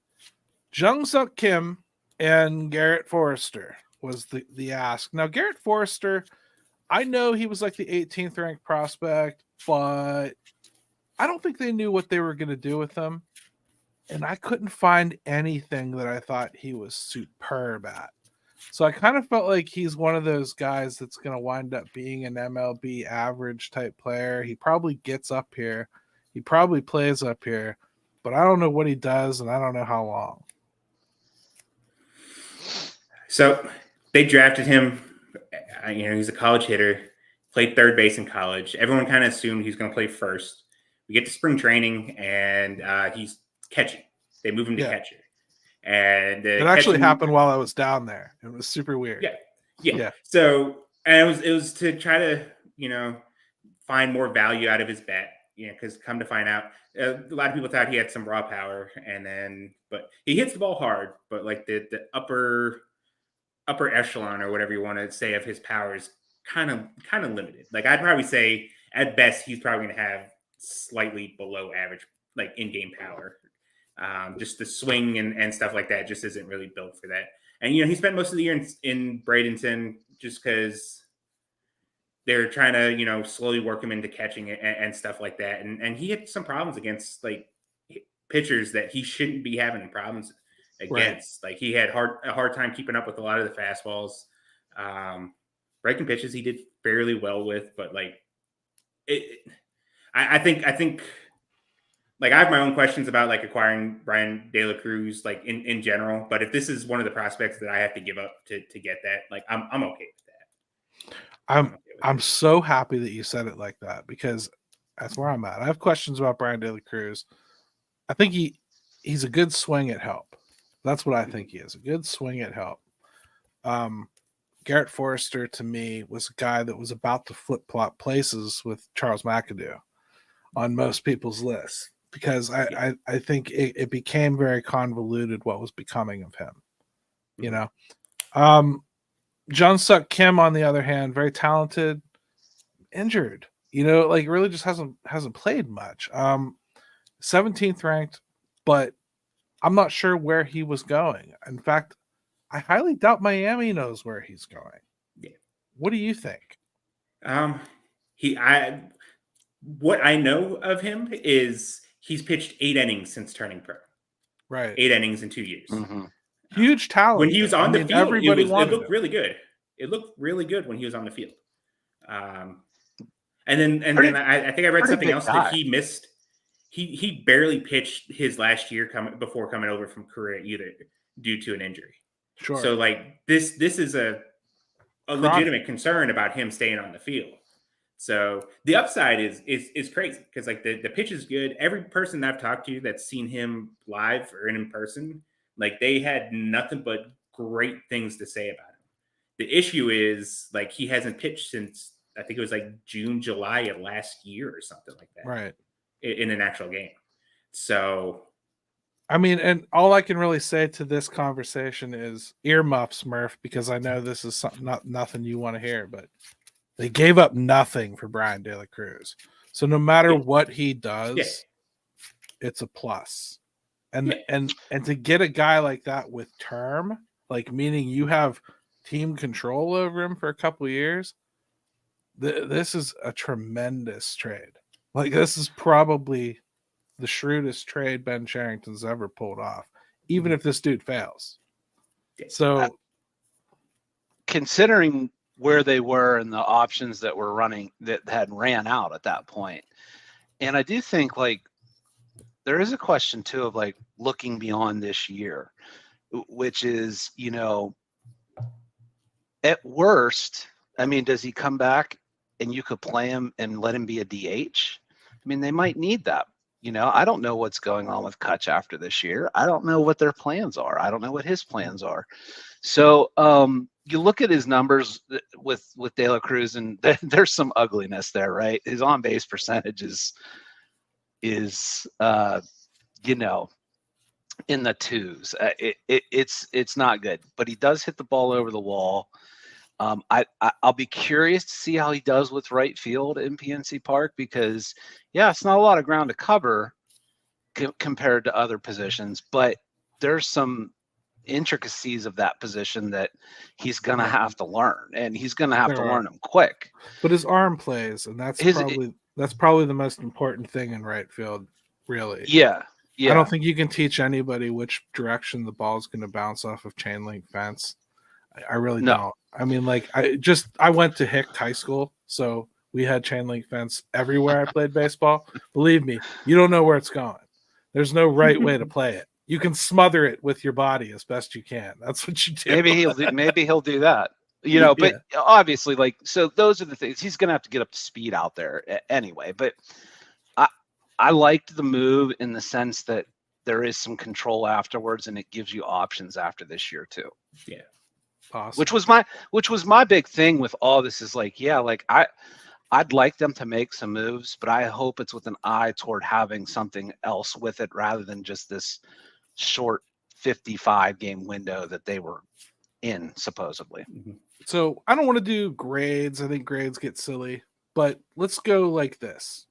Jung-Suk Kim and Garrett Forrester was the ask. Now, Garrett Forrester, I know he was like the 18th ranked prospect, but I don't think they knew what they were going to do with him. And I couldn't find anything that I thought he was superb at. So I kind of felt like he's one of those guys that's going to wind up being an MLB average type player. He probably gets up here. He probably plays up here. But I don't know what he does, and I don't know how long. So they drafted him. He's a college hitter, played third base in college. Everyone kind of assumed he's going to play first. We get to spring training, and he's catching. They move him to catcher. And it actually happened while I was down there. It was super weird. Yeah. So, and it was to try to, find more value out of his bat. Because come to find out, a lot of people thought he had some raw power, but he hits the ball hard. But like the upper echelon, or whatever you want to say, of his power is kind of limited. Like, I'd probably say at best he's probably going to have slightly below average, like, in-game power. Just the swing and stuff like that just isn't really built for that. And, he spent most of the year in Bradenton just because they're trying to, slowly work him into catching and stuff like that. And he had some problems against, like, pitchers that he shouldn't be having problems against. Right. Like, he had a hard time keeping up with a lot of the fastballs. Breaking pitches he did fairly well with, but, like, I think like, I have my own questions about, like, acquiring Bryan De La Cruz, like, in general. But if this is one of the prospects that I have to give up to get that, like, I'm okay with that. I'm so happy that you said it like that, because that's where I'm at. I have questions about Bryan De La Cruz. I think he's a good swing at help. That's what I think he is, a good swing at help. Garrett Forrester, to me, was a guy that was about to flip-flop places with Charles McAdoo on most people's lists, because I think it became very convoluted what was becoming of him. Jung-Suk Kim, on the other hand, very talented, injured. Like, really just hasn't played much. 17th ranked, but I'm not sure where he was going. In fact, I highly doubt Miami knows where he's going. Yeah. What do you think? What I know of him is he's pitched 8 innings since turning pro. Right. 8 innings in 2 years. Mm-hmm. Huge talent. When he was on the field, everybody it wanted looked him. really good. It looked really good when he was on the field. And then I think I read something else that he missed. He barely pitched his last year before coming over from Korea either due to an injury. Sure. So like this is a legitimate concern about him staying on the field. So the upside is crazy because like the pitch is good. Every person that I've talked to that's seen him live or in person, like they had nothing but great things to say about him. The issue is like he hasn't pitched since I think it was like June, July of last year or something like that. Right. In an actual game. So I mean, and all I can really say to this conversation is earmuffs, Murph, because I know this is nothing you want to hear, but they gave up nothing for Bryan De La Cruz. So no matter what he does, it's a plus. And to get a guy like that with term, like meaning you have team control over him for a couple of years, this is a tremendous trade. Like this is probably the shrewdest trade Ben Cherington's ever pulled off, even if this dude fails. So considering where they were and the options that were running that had ran out at that point. And I do think like there is a question too of like looking beyond this year, which is, you know, at worst, I mean, does he come back and you could play him and let him be a DH? I mean, they might need that. You know, I don't know what's going on with Kutch after this year. I don't know what their plans are. I don't know what his plans are. So you look at his numbers with De La Cruz, and there's some ugliness there, right? His on-base percentage is you know, in the twos. It's not good, but he does hit the ball over the wall. I'll be curious to see how he does with right field in PNC Park because, yeah, it's not a lot of ground to cover compared to other positions, but there's some intricacies of that position that he's going to have to learn, and he's going to have to learn them quick. But his arm plays, and that's probably the most important thing in right field, really. Yeah. I don't think you can teach anybody which direction the ball is going to bounce off of chain link fence. I really don't. I mean, like I went to Hick High School, so we had chain link fence everywhere I played baseball. Believe me, you don't know where it's going. There's no right way to play it. You can smother it with your body as best you can. That's what you do. Maybe he'll do that. You know, but obviously, like, so those are the things. He's going to have to get up to speed out there anyway. But I liked the move in the sense that there is some control afterwards, and it gives you options after this year too. Yeah. Awesome. Which was my big thing with all this is like, yeah, like I'd like them to make some moves, but I hope it's with an eye toward having something else with it rather than just this short 55 game window that they were in supposedly. So I don't want to do grades. I think grades get silly, but let's go like this.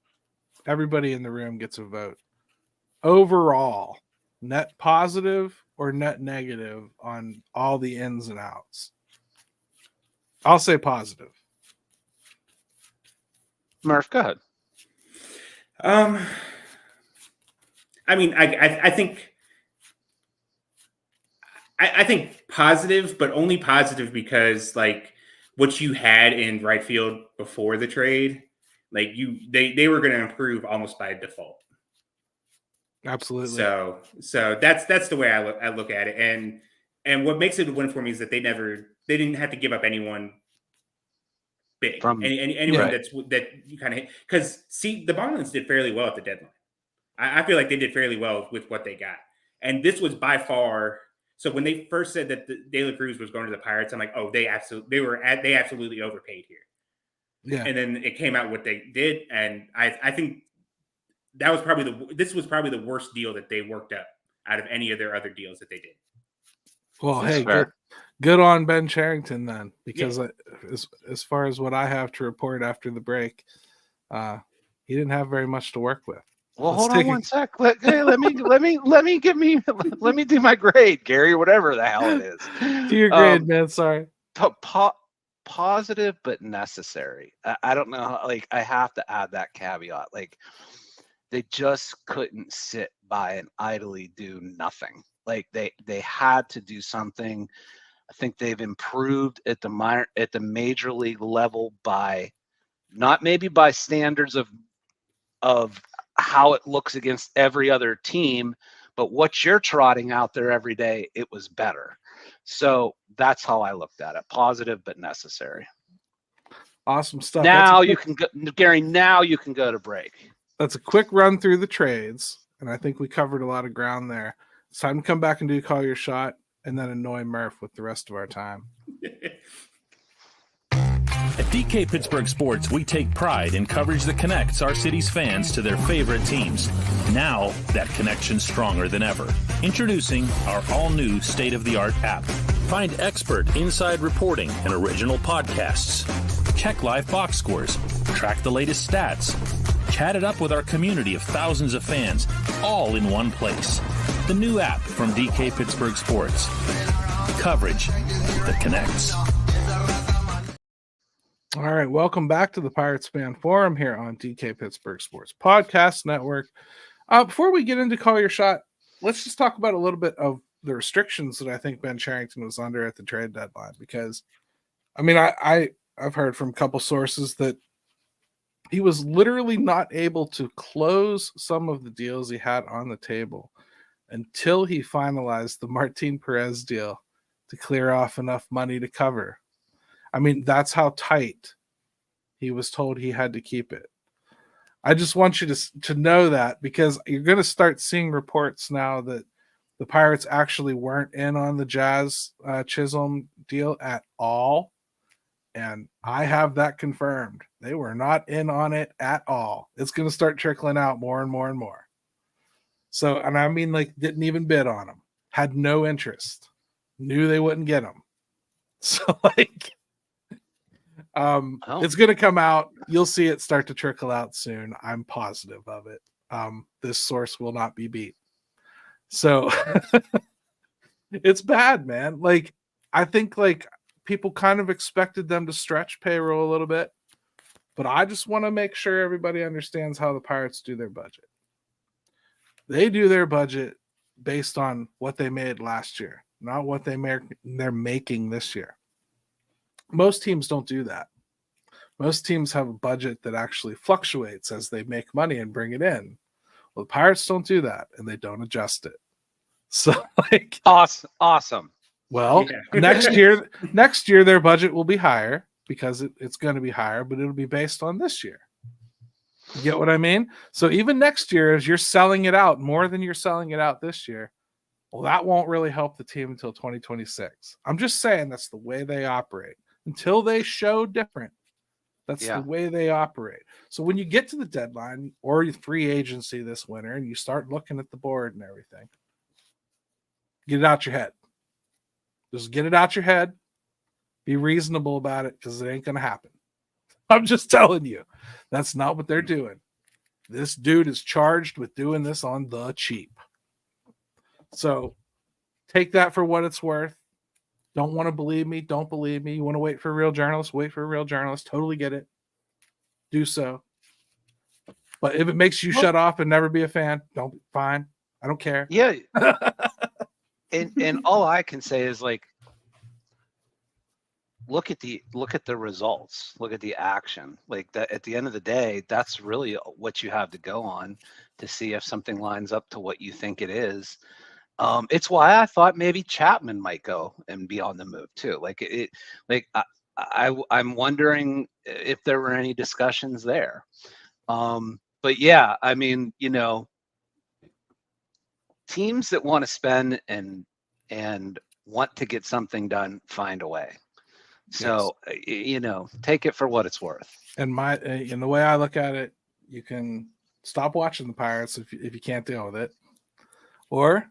Everybody in the room gets a vote. Overall, net positive or net negative on all the ins and outs? I'll say positive. Murph, go ahead. I mean, I think positive, but only positive because like what you had in right field before the trade, like they were going to improve almost by default. Absolutely. So that's the way I look at it, and what makes it a win for me is that they didn't have to give up anyone big, anyone that you kind of hit. Because see, the Marlins did fairly well at the deadline. I feel like they did fairly well with what they got, and this was by far. So when they first said that De La Cruz was going to the Pirates, I'm like, oh, they absolutely overpaid here. Yeah, and then it came out what they did, and I think. That was this was probably the worst deal that they worked up out of any of their other deals that they did. Well, hey, good on Ben Cherington then, because as far as what I have to report after the break, he didn't have very much to work with. Well, hold on one sec. Let me do my grade, Gary, whatever the hell it is. Do your grade, man. Sorry. Positive but necessary. I don't know. Like I have to add that caveat. Like they just couldn't sit by and idly do nothing. Like they had to do something. I think they've improved at the major league level by not maybe by standards of how it looks against every other team, but what you're trotting out there every day, it was better. So that's how I looked at it. Positive but necessary. Awesome stuff. Now you can go, Gary. Now you can go to break. That's a quick run through the trades, and I think we covered a lot of ground there. It's time to come back and do Call Your Shot, and then annoy Murph with the rest of our time. At DK Pittsburgh Sports, we take pride in coverage that connects our city's fans to their favorite teams. Now, that connection's stronger than ever. Introducing our all-new state-of-the-art app. Find expert inside reporting and original podcasts. Check live box scores. Track the latest stats. Chat it up with our community of thousands of fans, all in one place. The new app from DK Pittsburgh Sports. Coverage that connects. All right, welcome back to the Pirates Fan Forum here on DK Pittsburgh Sports Podcast Network. Before we get into Call Your Shot, let's just talk about a little bit of the restrictions that I think Ben Cherington was under at the trade deadline. Because, I mean, I've heard from a couple sources that he was literally not able to close some of the deals he had on the table until he finalized the Martin Perez deal to clear off enough money to cover. I mean, that's how tight he was told he had to keep it. I just want you to know that, because you're going to start seeing reports now that the Pirates actually weren't in on the Jazz Chisholm deal at all. And I have that confirmed. They were not in on it at all. It's going to start trickling out more and more and more. So, and I mean, like, didn't even bid on them, had no interest, knew they wouldn't get them. So, like, it's going to come out. You'll see it start to trickle out soon. I'm positive of it. This source will not be beat. So it's bad, man. Like, I think, like, people kind of expected them to stretch payroll a little bit, but I just want to make sure everybody understands how the Pirates do their budget. They do their budget based on what they made last year, not what they're making this year. Most teams don't do that. Most teams have a budget that actually fluctuates as they make money and bring it in. Well, the Pirates don't do that, and they don't adjust it. So, like, awesome. Well, Yeah. next year their budget will be higher, because it's going to be higher, but it'll be based on this year. You get what I mean? So even next year, as you're selling it out more than you're selling it out this year, well, that won't really help the team until 2026. I'm just saying that's the way they operate. Until they show different, that's the way they operate. So when you get to the deadline or your free agency this winter and you start looking at the board and everything, get it out your head. Just get it out your head. Be reasonable about it, because it ain't going to happen. I'm just telling you. That's not what they're doing. This dude is charged with doing this on the cheap. So take that for what it's worth. Don't want to believe me? Don't believe me. You want to wait for a real journalist? Wait for a real journalist. Totally get it. Do so. But if it makes you shut off and never be a fan, fine. I don't care. Yeah. and all I can say is, like, look at the results. Look at the action. Like, that, at the end of the day, that's really what you have to go on to see if something lines up to what you think it is. It's why I thought maybe Chapman might go and be on the move too. I'm wondering if there were any discussions there. But yeah, I mean, you know, teams that want to spend and want to get something done find a way. So, you know, take it for what it's worth. And the way I look at it, you can stop watching the Pirates if you can't deal with it. Or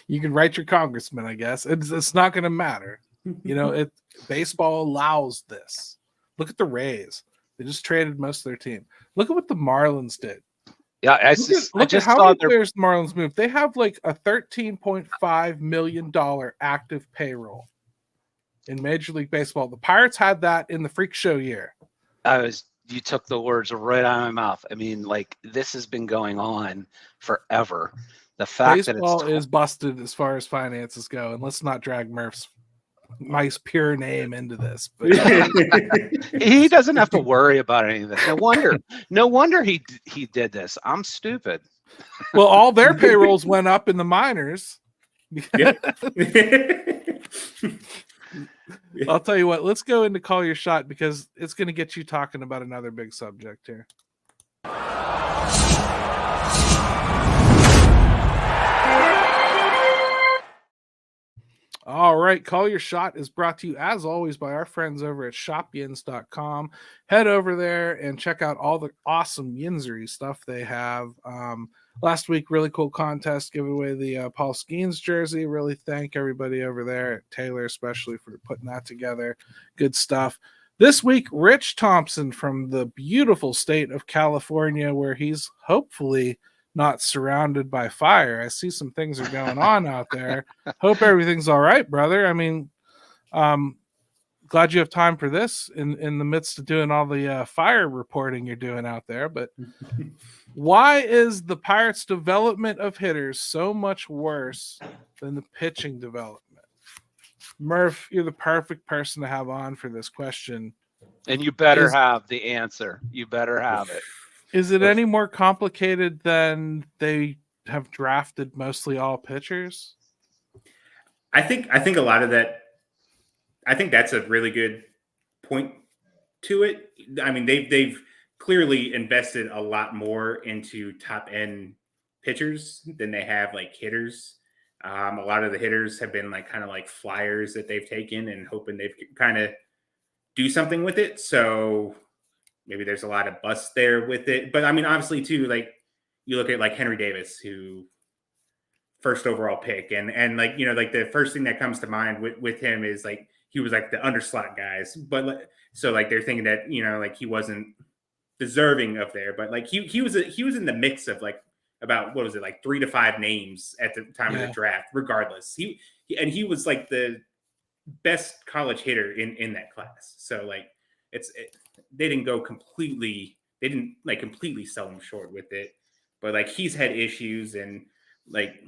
you can write your congressman, I guess. It's not going to matter. You know, baseball allows this. Look at the Rays. They just traded most of their team. Look at what the Marlins did. Yeah, I look just at how saw many their players the Marlins moved. They have like a $13.5 million active payroll in Major League Baseball. The Pirates had that in the freak show year. You took the words right out of my mouth. I mean, like, this has been going on forever. The fact Baseball that it's is busted as far as finances go, and let's not drag Murph's nice pure name into this. But he doesn't have to worry about any of this. No wonder he did this. I'm stupid. well, all their payrolls went up in the minors. I'll tell you what, let's go into Call Your Shot because it's going to get you talking about another big subject here. All right, Call Your Shot is brought to you, as always, by our friends over at shopyins.com. Head over there and check out all the awesome Yinzery stuff they have. Last week, really cool contest, give away the Paul Skeens jersey. Really thank everybody over there at Taylor, especially for putting that together. Good stuff. This week, Rich Thompson from the beautiful state of California, where he's hopefully not surrounded by fire. I see some things are going on out there. Hope everything's all right, brother. I mean, glad you have time for this in the midst of doing all the fire reporting you're doing out there. But why is the Pirates' development of hitters so much worse than the pitching development? Murph, you're the perfect person to have on for this question. And you better have the answer. You better have it. Is it any more complicated than they have drafted mostly all pitchers? I think a lot of that. I think that's a really good point to it. I mean, they've clearly invested a lot more into top end pitchers than they have like hitters. A lot of the hitters have been like kind of like flyers that they've taken and hoping they've kind of do something with it. So maybe there's a lot of bust there with it. But I mean, obviously too, like you look at like Henry Davis, who first overall pick, and like, you know, like the first thing that comes to mind with him is like he was like the underslot guys. But so like they're thinking that, you know, like he wasn't deserving of there, but like he was in the mix of like about, what was it, like 3 to 5 names at the time of the draft, regardless. He was like the best college hitter in that class. So like they didn't completely sell him short with it, but like he's had issues. And like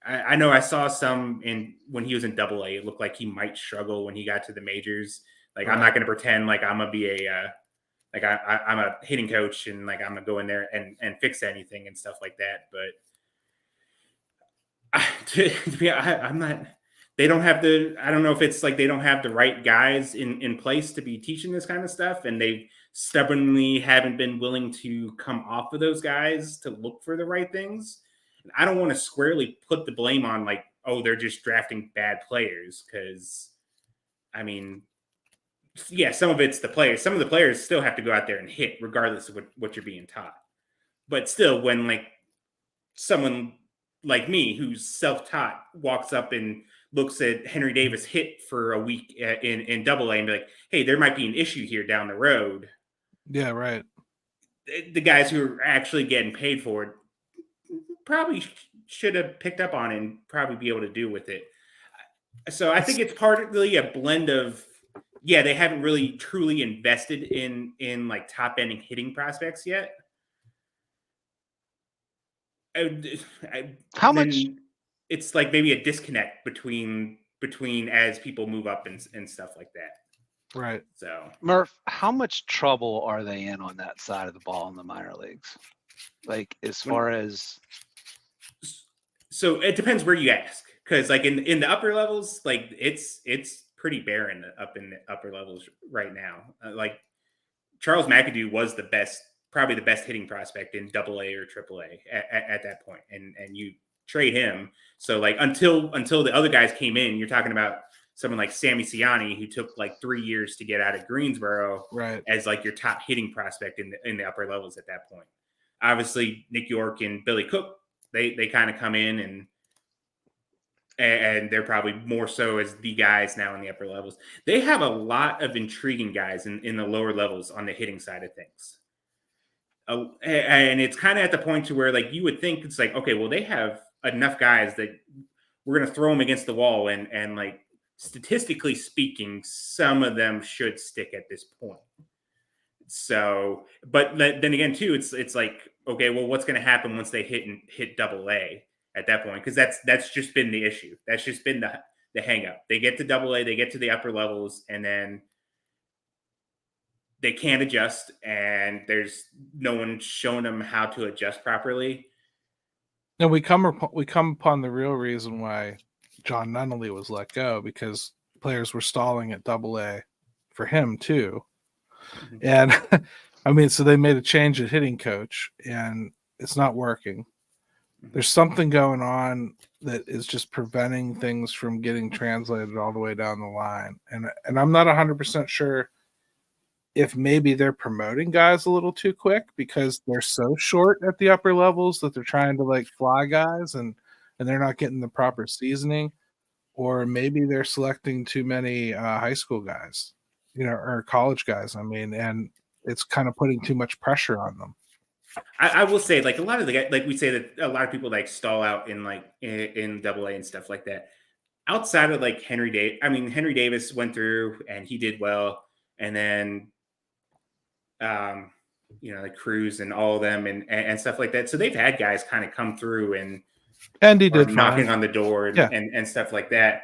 I know I saw some when he was in AA, it looked like he might struggle when he got to the majors. Like, right. I'm not going to pretend like I'm going to be I'm a hitting coach and like I'm going to go in there and fix anything and stuff like that. But I'm not. They don't have I don't know if it's like they don't have the right guys in place to be teaching this kind of stuff, and they stubbornly haven't been willing to come off of those guys to look for the right things. And I don't want to squarely put the blame on like, oh, they're just drafting bad players, because I mean, yeah, some of it's the players. Some of the players still have to go out there and hit regardless of what you're being taught. But still, when like someone like me who's self-taught walks up and looks at Henry Davis hit for a week in AA and be like, hey, there might be an issue here down the road. Yeah, right. The guys who are actually getting paid for it probably should have picked up on it and probably be able to do with it. So I think it's partly a blend of, yeah, they haven't really truly invested in like top ending hitting prospects yet. How much? It's like maybe a disconnect between as people move up and stuff like that. Right. So Murph, how much trouble are they in on that side of the ball in the minor leagues? Like, as far as. So it depends where you ask, because like in the upper levels, like it's pretty barren up in the upper levels right now. Like Charles McAdoo was probably the best hitting prospect in AA or AAA at that point, and you trade him. So like until the other guys came in, you're talking about someone like Sammy Siani, who took like 3 years to get out of Greensboro, right, as like your top hitting prospect in the upper levels at that point. Obviously, Nick York and Billy Cook, they kind of come in and they're probably more so as the guys now in the upper levels. They have a lot of intriguing guys in the lower levels on the hitting side of things. And it's kind of at the point to where like you would think it's like, okay, well, they have enough guys that we're going to throw them against the wall. And like, statistically speaking, some of them should stick at this point. So, but then again, too, it's like, okay, well, what's going to happen once they hit double A at that point? Because that's just been the issue. That's just been the hang up. They get to double A, they get to the upper levels, and then they can't adjust, and there's no one showing them how to adjust properly. And we come upon the real reason why John Nunnally was let go, because players were stalling at double A for him too. Mm-hmm. And I mean, so they made a change at hitting coach, and it's not working. There's something going on that is just preventing things from getting translated all the way down the line. And I'm not 100% sure if maybe they're promoting guys a little too quick because they're so short at the upper levels that they're trying to like fly guys and they're not getting the proper seasoning, or maybe they're selecting too many high school guys, or college guys. I mean, and it's kind of putting too much pressure on them. I will say, like, a lot of the guys, like we say that a lot of people like stall out in double A and stuff like that. Outside of like Henry Davis went through and he did well, and then like Cruz and all of them and stuff like that. So they've had guys kind of come through and he did knocking fine on the door Yeah. and stuff like that.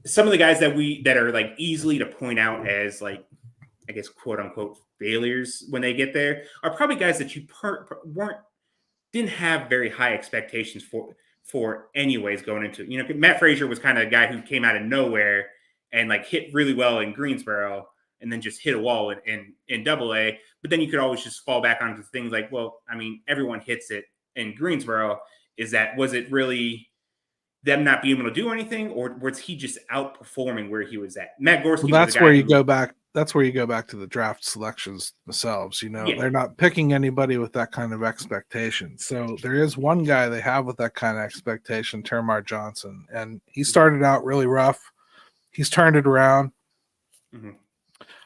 Some of the guys that are like easily to point out as like, I guess, quote unquote failures when they get there are probably guys that you didn't have very high expectations for anyways going into. Matt Frazier was kind of a guy who came out of nowhere and like hit really well in Greensboro and then just hit a wall in double A. But then you could always just fall back onto things like, well, I mean, everyone hits it in Greensboro. Was it really them not being able to do anything, or was he just outperforming where he was at? Matt Gorski. Well, that's where you go back. That's where you go back to the draft selections themselves. They're not picking anybody with that kind of expectation. So there is one guy they have with that kind of expectation, Termar Johnson, and he started out really rough. He's turned it around. Mm-hmm.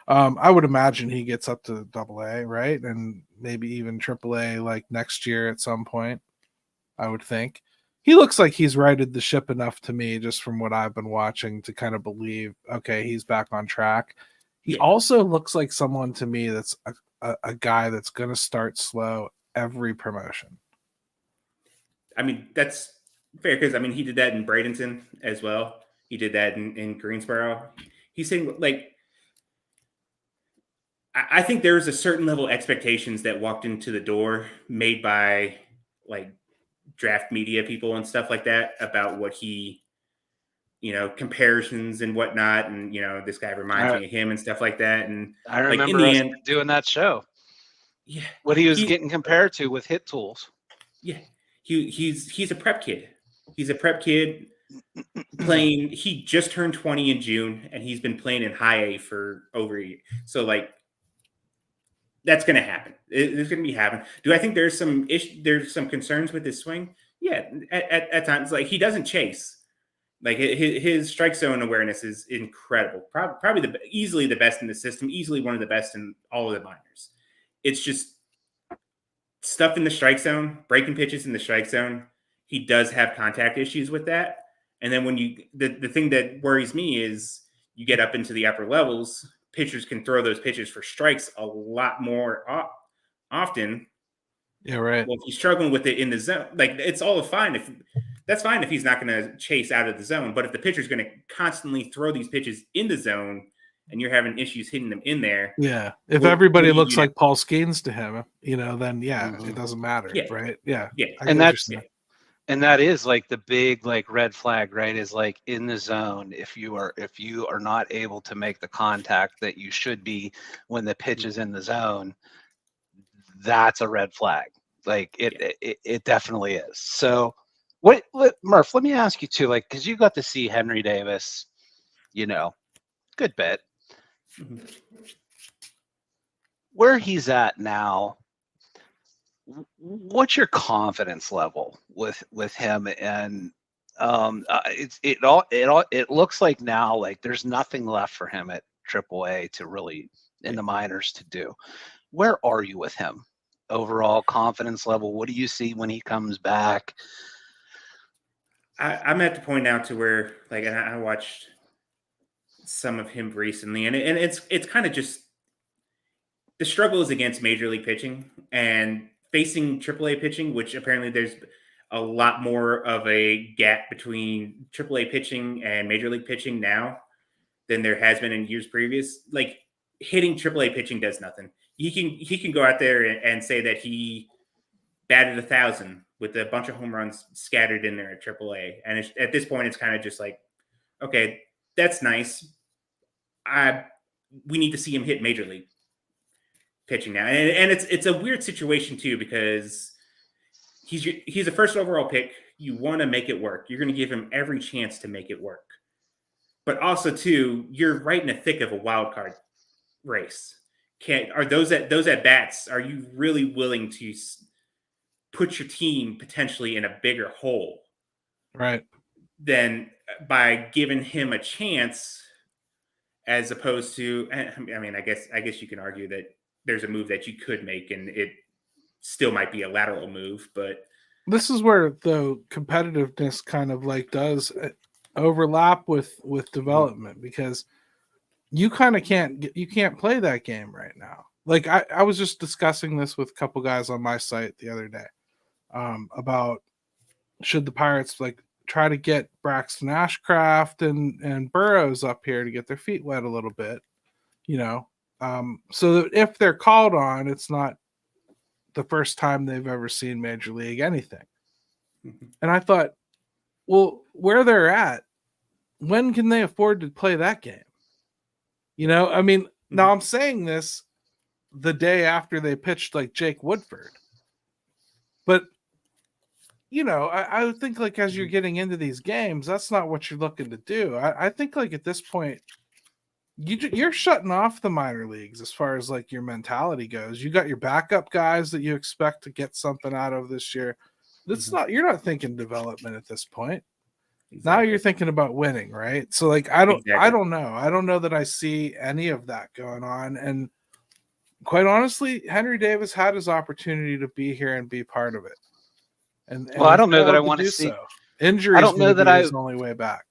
I would imagine he gets up to double A, right? And maybe even triple A like next year at some point, I would think. He looks like he's righted the ship enough to me, just from what I've been watching, to kind of believe, okay, he's back on track. He also looks like someone to me that's a guy that's going to start slow every promotion. I mean, that's fair because, I mean, he did that in Bradenton as well. He did that in Greensboro. He's saying, like, I think there's a certain level of expectations that walked into the door made by, like, draft media people and stuff like that about what he, comparisons and whatnot. And, this guy reminds me of him and stuff like that. And I remember like, in the end, doing that show. Yeah. What he was getting compared to with hit tools. Yeah. He's a prep kid. He's a prep kid playing. He just turned 20 in June and he's been playing in high A for over a year. So like, that's going to happen. It's going to be happening. Do I think there's some concerns with his swing? Yeah. At times, like, he doesn't chase. Like, his strike zone awareness is incredible. Probably easily the best in the system. Easily one of the best in all of the minors. It's just stuff in the strike zone, breaking pitches in the strike zone. He does have contact issues with that. And then when the thing that worries me is you get up into the upper levels, pitchers can throw those pitches for strikes a lot more often. Yeah, right. Well, if he's struggling with it in the zone, like, it's all fine. That's fine if he's not going to chase out of the zone. But if the pitcher's going to constantly throw these pitches in the zone and you're having issues hitting them in there. Yeah. If everybody looks like Paul Skeens to him, then it doesn't matter. Yeah. Right. Yeah. Yeah. And that is like the big like red flag, right? Is like in the zone. If you are not able to make the contact that you should be when the pitch is in the zone, that's a red flag. Like it definitely is. So Murph, let me ask you too, like, because you got to see Henry Davis, good bit. Mm-hmm. Where he's at now, what's your confidence level with him? And it looks like now, like, there's nothing left for him at AAA to really in the minors to do. Where are you with him? Overall confidence level, what do you see when he comes back? I'm at the point now to where, like, and I watched some of him recently, and it's kind of just, the struggle is against Major League pitching and facing AAA pitching, which apparently there's a lot more of a gap between AAA pitching and Major League pitching now than there has been in years previous. Like hitting AAA pitching does nothing. He can go out there and say that he batted 1,000 with a bunch of home runs scattered in there at AAA. And at this point, it's kind of just like, okay, that's nice. We need to see him hit Major League pitching now. And it's a weird situation too, because he's a first overall pick. You want to make it work. You're going to give him every chance to make it work. But also too, you're right in the thick of a wild card race. Are those at bats? Are you really willing to put your team potentially in a bigger hole, right? Than by giving him a chance, as opposed to, I mean, I guess you can argue that there's a move that you could make, and it still might be a lateral move. But this is where the competitiveness kind of like does overlap with development, because you kind of can't play that game right now. Like I was just discussing this with a couple guys on my site the other day about should the Pirates like try to get Braxton Ashcraft and Burrows up here to get their feet wet a little bit, so that if they're called on, it's not the first time they've ever seen Major League anything. Mm-hmm. And I thought, well, where they're at, when can they afford to play that game? I mean, mm-hmm. Now I'm saying this the day after they pitched like Jake Woodford. But, I would think like as you're getting into these games, that's not what you're looking to do. I think like at this point, you're shutting off the minor leagues as far as like your mentality goes. You got your backup guys that you expect to get something out of this year. That's mm-hmm. You're not thinking development at this point. Exactly. Now you're thinking about winning, right? So like I don't know. I don't know that I see any of that going on. And quite honestly, Henry Davis had his opportunity to be here and be part of it. And I don't know that I want to see injuries. I don't know that his only way back.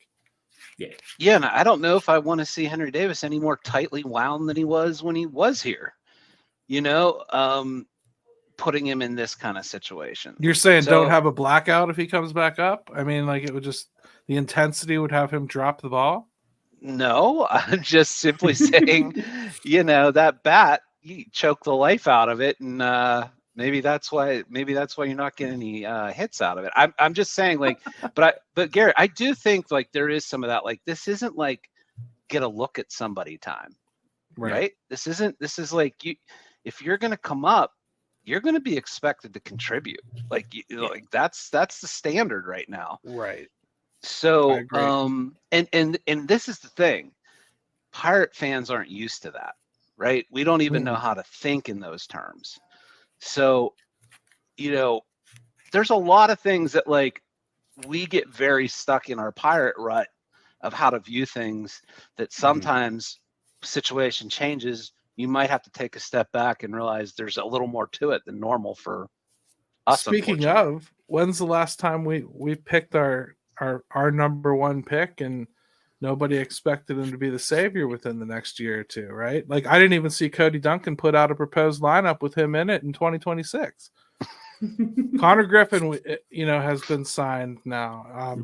Yeah, and I don't know if I want to see Henry Davis any more tightly wound than he was when he was here. Putting him in this kind of situation. You're saying don't have a blackout if he comes back up? I mean, like it would just the intensity would have him drop the ball? No, I'm just simply saying, that bat, you choke the life out of it, and maybe that's why you're not getting any hits out of it. I'm just saying, like, but Garrett, I do think like there is some of that. Like, this isn't like get a look at somebody time, right? This is like if you're going to come up, you're going to be expected to contribute. Like, like that's the standard right now, right? So, and this is the thing, Pirate fans aren't used to that, right? We don't even know how to think in those terms. So, there's a lot of things that like we get very stuck in our Pirate rut of how to view things that sometimes situation changes. You might have to take a step back and realize there's a little more to it than normal for us. Speaking of, when's the last time we picked our number one pick and nobody expected him to be the savior within the next year or two, right? Like I didn't even see Cody Duncan put out a proposed lineup with him in it in 2026. Conor Griffin, has been signed now.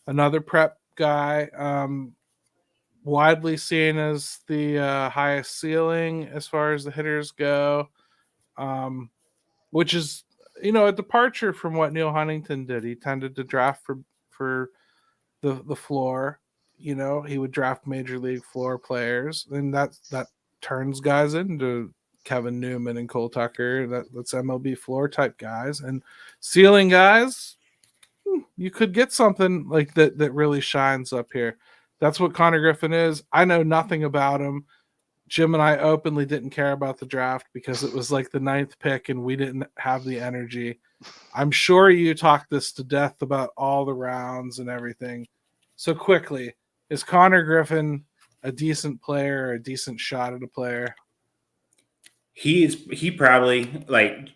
Another prep guy, widely seen as the highest ceiling as far as the hitters go, which is, a departure from what Neil Huntington did. He tended to draft for the floor. He would draft major league floor players, and that turns guys into Kevin Newman and Cole Tucker. That's MLB floor type guys, and ceiling guys. You could get something like that really shines up here. That's what Conor Griffin is. I know nothing about him. Jim and I openly didn't care about the draft because it was like the 9th pick and we didn't have the energy. I'm sure you talked this to death about all the rounds and everything. So quickly, is Conor Griffin a decent player or a decent shot at a player? He probably, like,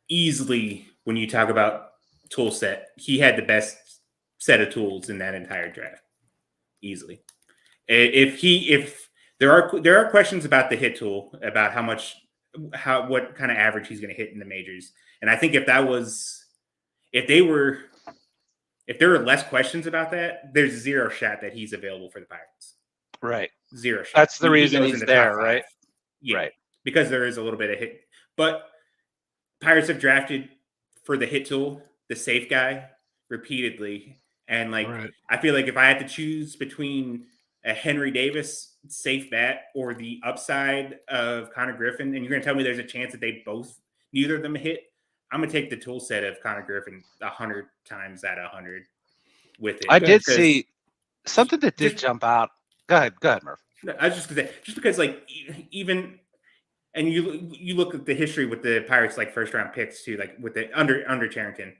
easily, when you talk about tool set, he had the best set of tools in that entire draft. Easily. If There are questions about the hit tool, about what kind of average he's going to hit in the majors. And I think if there were less questions about that, there's zero shot that he's available for the Pirates. Right. Zero shot. That's the reason goes he's in the there, top right? 5. Yeah, right. Because there is a little bit of hit. But Pirates have drafted for the hit tool, the safe guy, repeatedly. And I feel like if I had to choose between a Henry Davis safe bet or the upside of Conor Griffin, and you're going to tell me there's a chance that neither of them hit, I'm going to take the tool set of Conor Griffin 100 times out of 100 with it. I did see something that did jump out. Go ahead, Murph. No, I was just going to say, just because even, and you look at the history with the Pirates, first round picks too, with the under Cherington,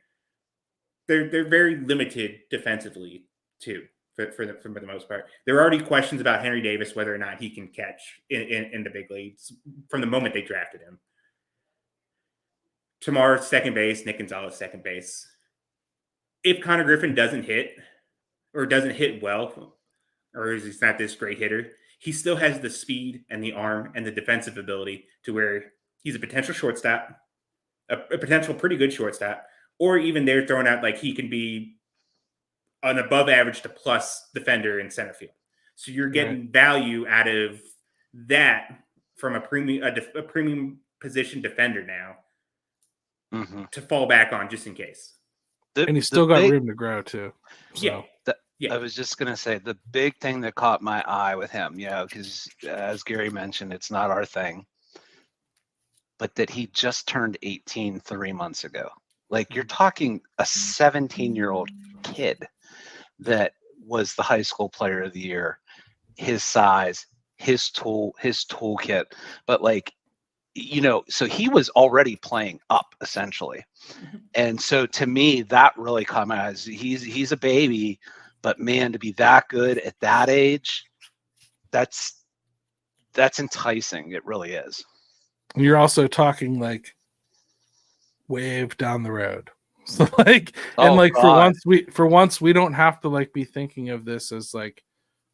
they're very limited defensively too. For the most part, there are already questions about Henry Davis, whether or not he can catch in the big leagues from the moment they drafted him. Tomorrow, second base, Nick Gonzalez, second base. If Conor Griffin doesn't hit well, or he's not this great hitter, he still has the speed and the arm and the defensive ability to where he's a potential shortstop, a potential pretty good shortstop, or even they're throwing out he can be an above average to plus defender in center field. So you're getting value out of that from a premium position defender now to fall back on just in case. And he's still got room to grow too. So. I was just going to say the big thing that caught my eye with him, because as Gary mentioned, it's not our thing, but that he just turned 18 3 months ago. You're talking a 17-year-old kid that was the high school player of the year, his size, his toolkit, but so he was already playing up essentially. And so to me, that really caught my eyes. He's a baby, but man, to be that good at that age, that's enticing. It really is. You're also talking wave down the road. So for once we don't have to be thinking of this as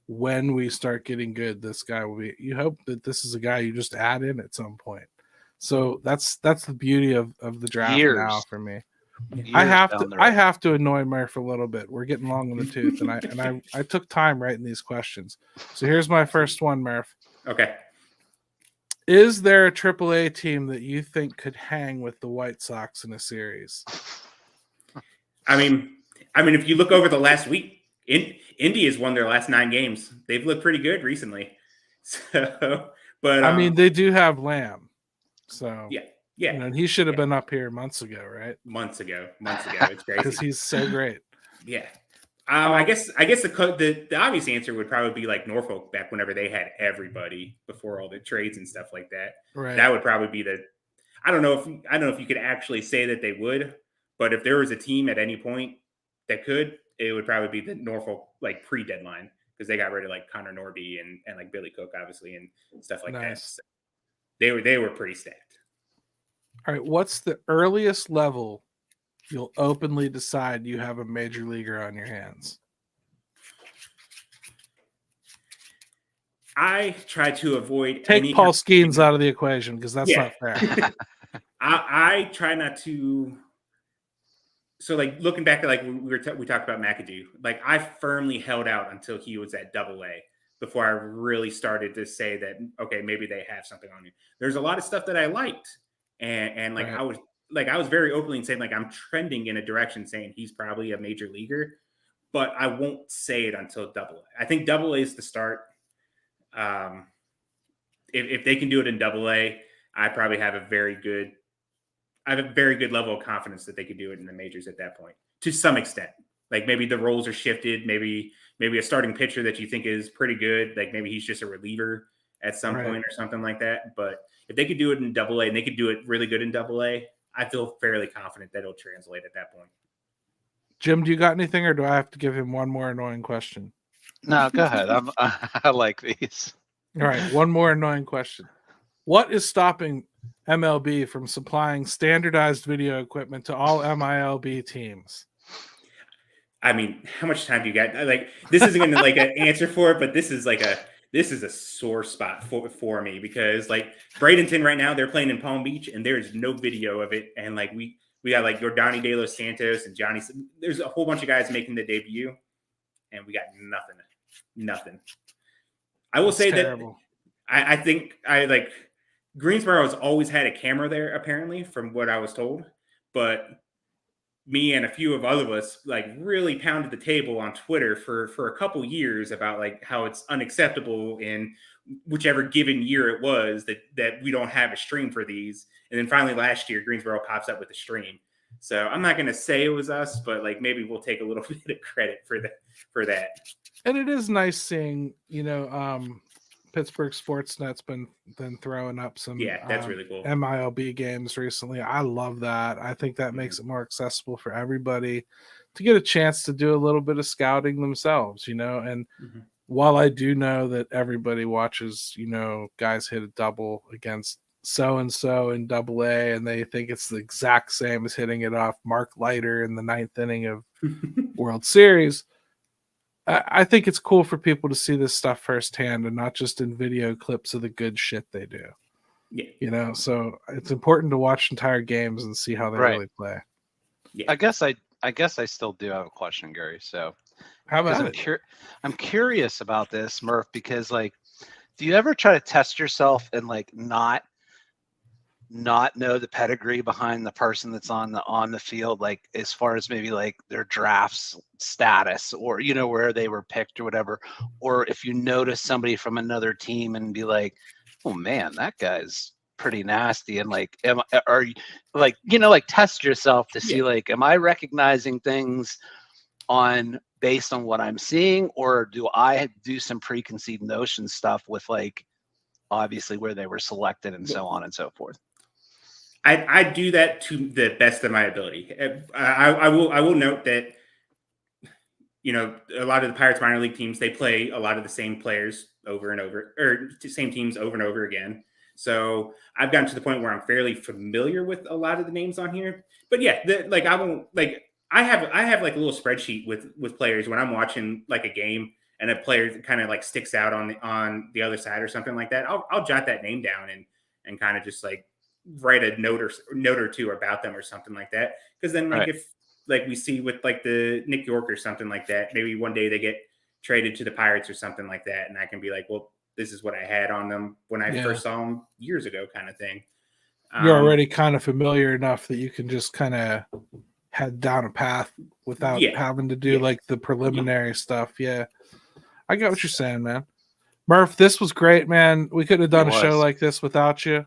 when we start getting good, this guy will be. You hope that this is a guy you just add in at some point. So that's the beauty of the draft now for me. I have to annoy Murph a little bit. We're getting long in the tooth, and I took time writing these questions. So here's my first one, Murph. Okay. Is there a AAA team that you think could hang with the White Sox in a series? I mean, if you look over the last week, Indy has won their last 9 games. They've looked pretty good recently. So, but they do have Lamb. So yeah, and he should have been up here months ago, right? Months ago. It's crazy because he's so great. Yeah. I guess the obvious answer would probably be Norfolk back whenever they had everybody before all the trades and stuff like that. Right. That would probably be I don't know if you could actually say that they would, but if there was a team at any point that could, it would probably be the Norfolk pre-deadline, because they got rid of Connor Norby and Billy Cook obviously and stuff like that. So they were pretty stacked. All right, what's the earliest level you'll openly decide you have a major leaguer on your hands? I try to avoid take Paul Skeens out of the equation, because that's not fair. I try not to. So looking back at we talked about McAdoo, I firmly held out until he was at AA before I really started to say that, okay, maybe they have something on you. There's a lot of stuff that I liked. And right. I was very openly saying I'm trending in a direction saying he's probably a major leaguer, but I won't say it until AA. I think AA is the start. If they can do it in AA, I probably have a very good level of confidence that they could do it in the majors at that point, to some extent. Maybe the roles are shifted. Maybe a starting pitcher that you think is pretty good, maybe he's just a reliever at some point or something like that. But if they could do it in AA and they could do it really good in AA, I feel fairly confident that it'll translate at that point. Jim, do you got anything, or do I have to give him one more annoying question? No, go ahead. I like these. All right, one more annoying question. What is stopping MLB from supplying standardized video equipment to all MILB teams? I mean, how much time do you got? This isn't going to an answer for it, but this is this is a sore spot for me because like Bradenton right now, they're playing in Palm Beach and there's no video of it. And like we got like Yordani De Los Santos and Johnny. There's a whole bunch of guys making the debut and we got nothing. I will say terrible. That I think Greensboro has always had a camera there, apparently, from what I was told. But me and a few of other of us like really pounded the table on Twitter for a couple years about like how it's unacceptable in whichever given year it was that we don't have a stream for these. And then finally last year, Greensboro pops up with a stream. So I'm not going to say it was us, but like maybe we'll take a little bit of credit for that. And it is nice seeing, Pittsburgh Sportsnet's been throwing up some that's really cool. MILB games recently. I love that. I think that makes it more accessible for everybody to get a chance to do a little bit of scouting themselves, and while I do know that everybody watches, guys hit a double against so-and-so in AA and they think it's the exact same as hitting it off Mark Leiter in the 9th inning of World Series, I think it's cool for people to see this stuff firsthand and not just in video clips of the good shit they do. Yeah. So it's important to watch entire games and see how they really play. Yeah. I guess I still do have a question, Gary. So how about it? I'm curious about this, Murph, because like, do you ever try to test yourself and like not know the pedigree behind the person that's on the field, like as far as maybe like their drafts status or where they were picked or whatever, or if you notice somebody from another team and be like, oh man, that guy's pretty nasty, and like are you like test yourself to see like, am I recognizing things based on what I'm seeing, or do I do some preconceived notion stuff with like obviously where they were selected and so on and so forth? I do that to the best of my ability. I will note that, a lot of the Pirates minor league teams, they play a lot of the same players over and over, or same teams over and over again. So I've gotten to the point where I'm fairly familiar with a lot of the names on here. But yeah, I have like a little spreadsheet with players when I'm watching like a game and a player kind of like sticks out on the other side or something like that. I'll jot that name down and kind of just like write a note or two about them or something like that. Because then like if like we see with like the Nick York or something like that, maybe one day they get traded to the Pirates or something like that, and I can be like, well, this is what I had on them when I first saw them years ago, kind of thing. You're already kind of familiar enough that you can just kind of head down a path without having to do like the preliminary stuff. Yeah, I get what you're saying, man. Murph, this was great, man. We couldn't have done a show like this without you.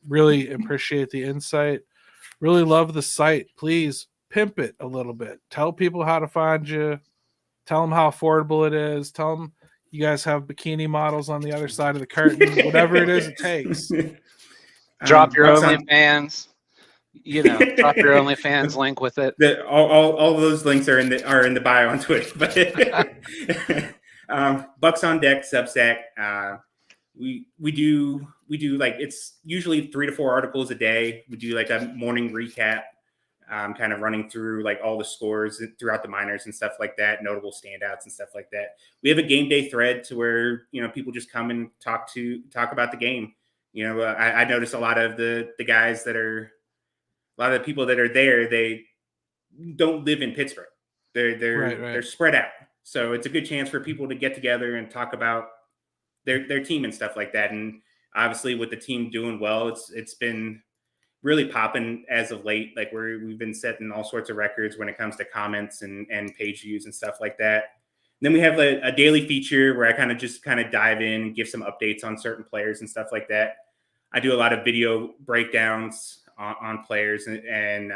Really appreciate the insight. Really love the site. Please pimp it a little bit. Tell people how to find you. Tell them how affordable it is. Tell them you guys have bikini models on the other side of the curtain. Whatever it is it takes. Drop your OnlyFans. Drop your OnlyFans link with it. All those links are in the bio on Twitter. But Bucs on Deck Substack. We do like, it's usually 3 to 4 articles a day. We do like a morning recap, kind of running through like all the scores throughout the minors and stuff like that, notable standouts and stuff like that. We have a game day thread to where, people just come and talk about the game. I notice a lot of the guys a lot of the people that are there, they don't live in Pittsburgh. They're spread out. So it's a good chance for people to get together and talk about their team and stuff like that. And obviously with the team doing well, it's been really popping as of late. Like we've been setting all sorts of records when it comes to comments and page views and stuff like that. And then we have a daily feature where I kind of dive in and give some updates on certain players and stuff like that. I do a lot of video breakdowns on players and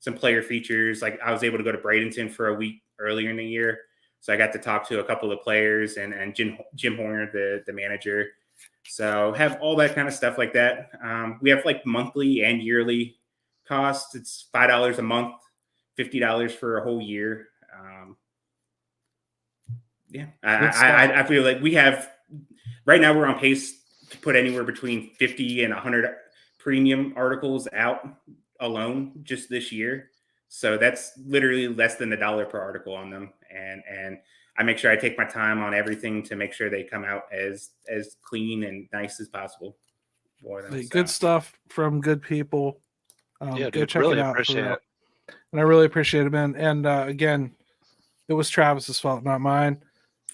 some player features. Like I was able to go to Bradenton for a week earlier in the year. So I got to talk to a couple of players and Jim Horner, the manager. So have all that kind of stuff like that. We have like monthly and yearly costs. It's $5 a month, $50 for a whole year. I feel like we have right now we're on pace to put anywhere between 50 and 100 premium articles out alone just this year. So that's literally less than $1 per article on them. And I make sure I take my time on everything to make sure they come out as clean and nice as possible for them. Good stuff from good people. Yeah, go dude, check really it out. appreciate it. And I really appreciate it, man. And again, it was Travis's fault, not mine.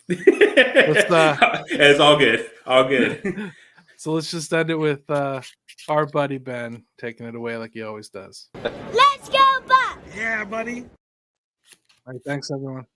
It's all good. All good. So let's just end it with our buddy Ben taking it away like he always does. Let's go, Bucs! Yeah, buddy. All right, thanks, everyone.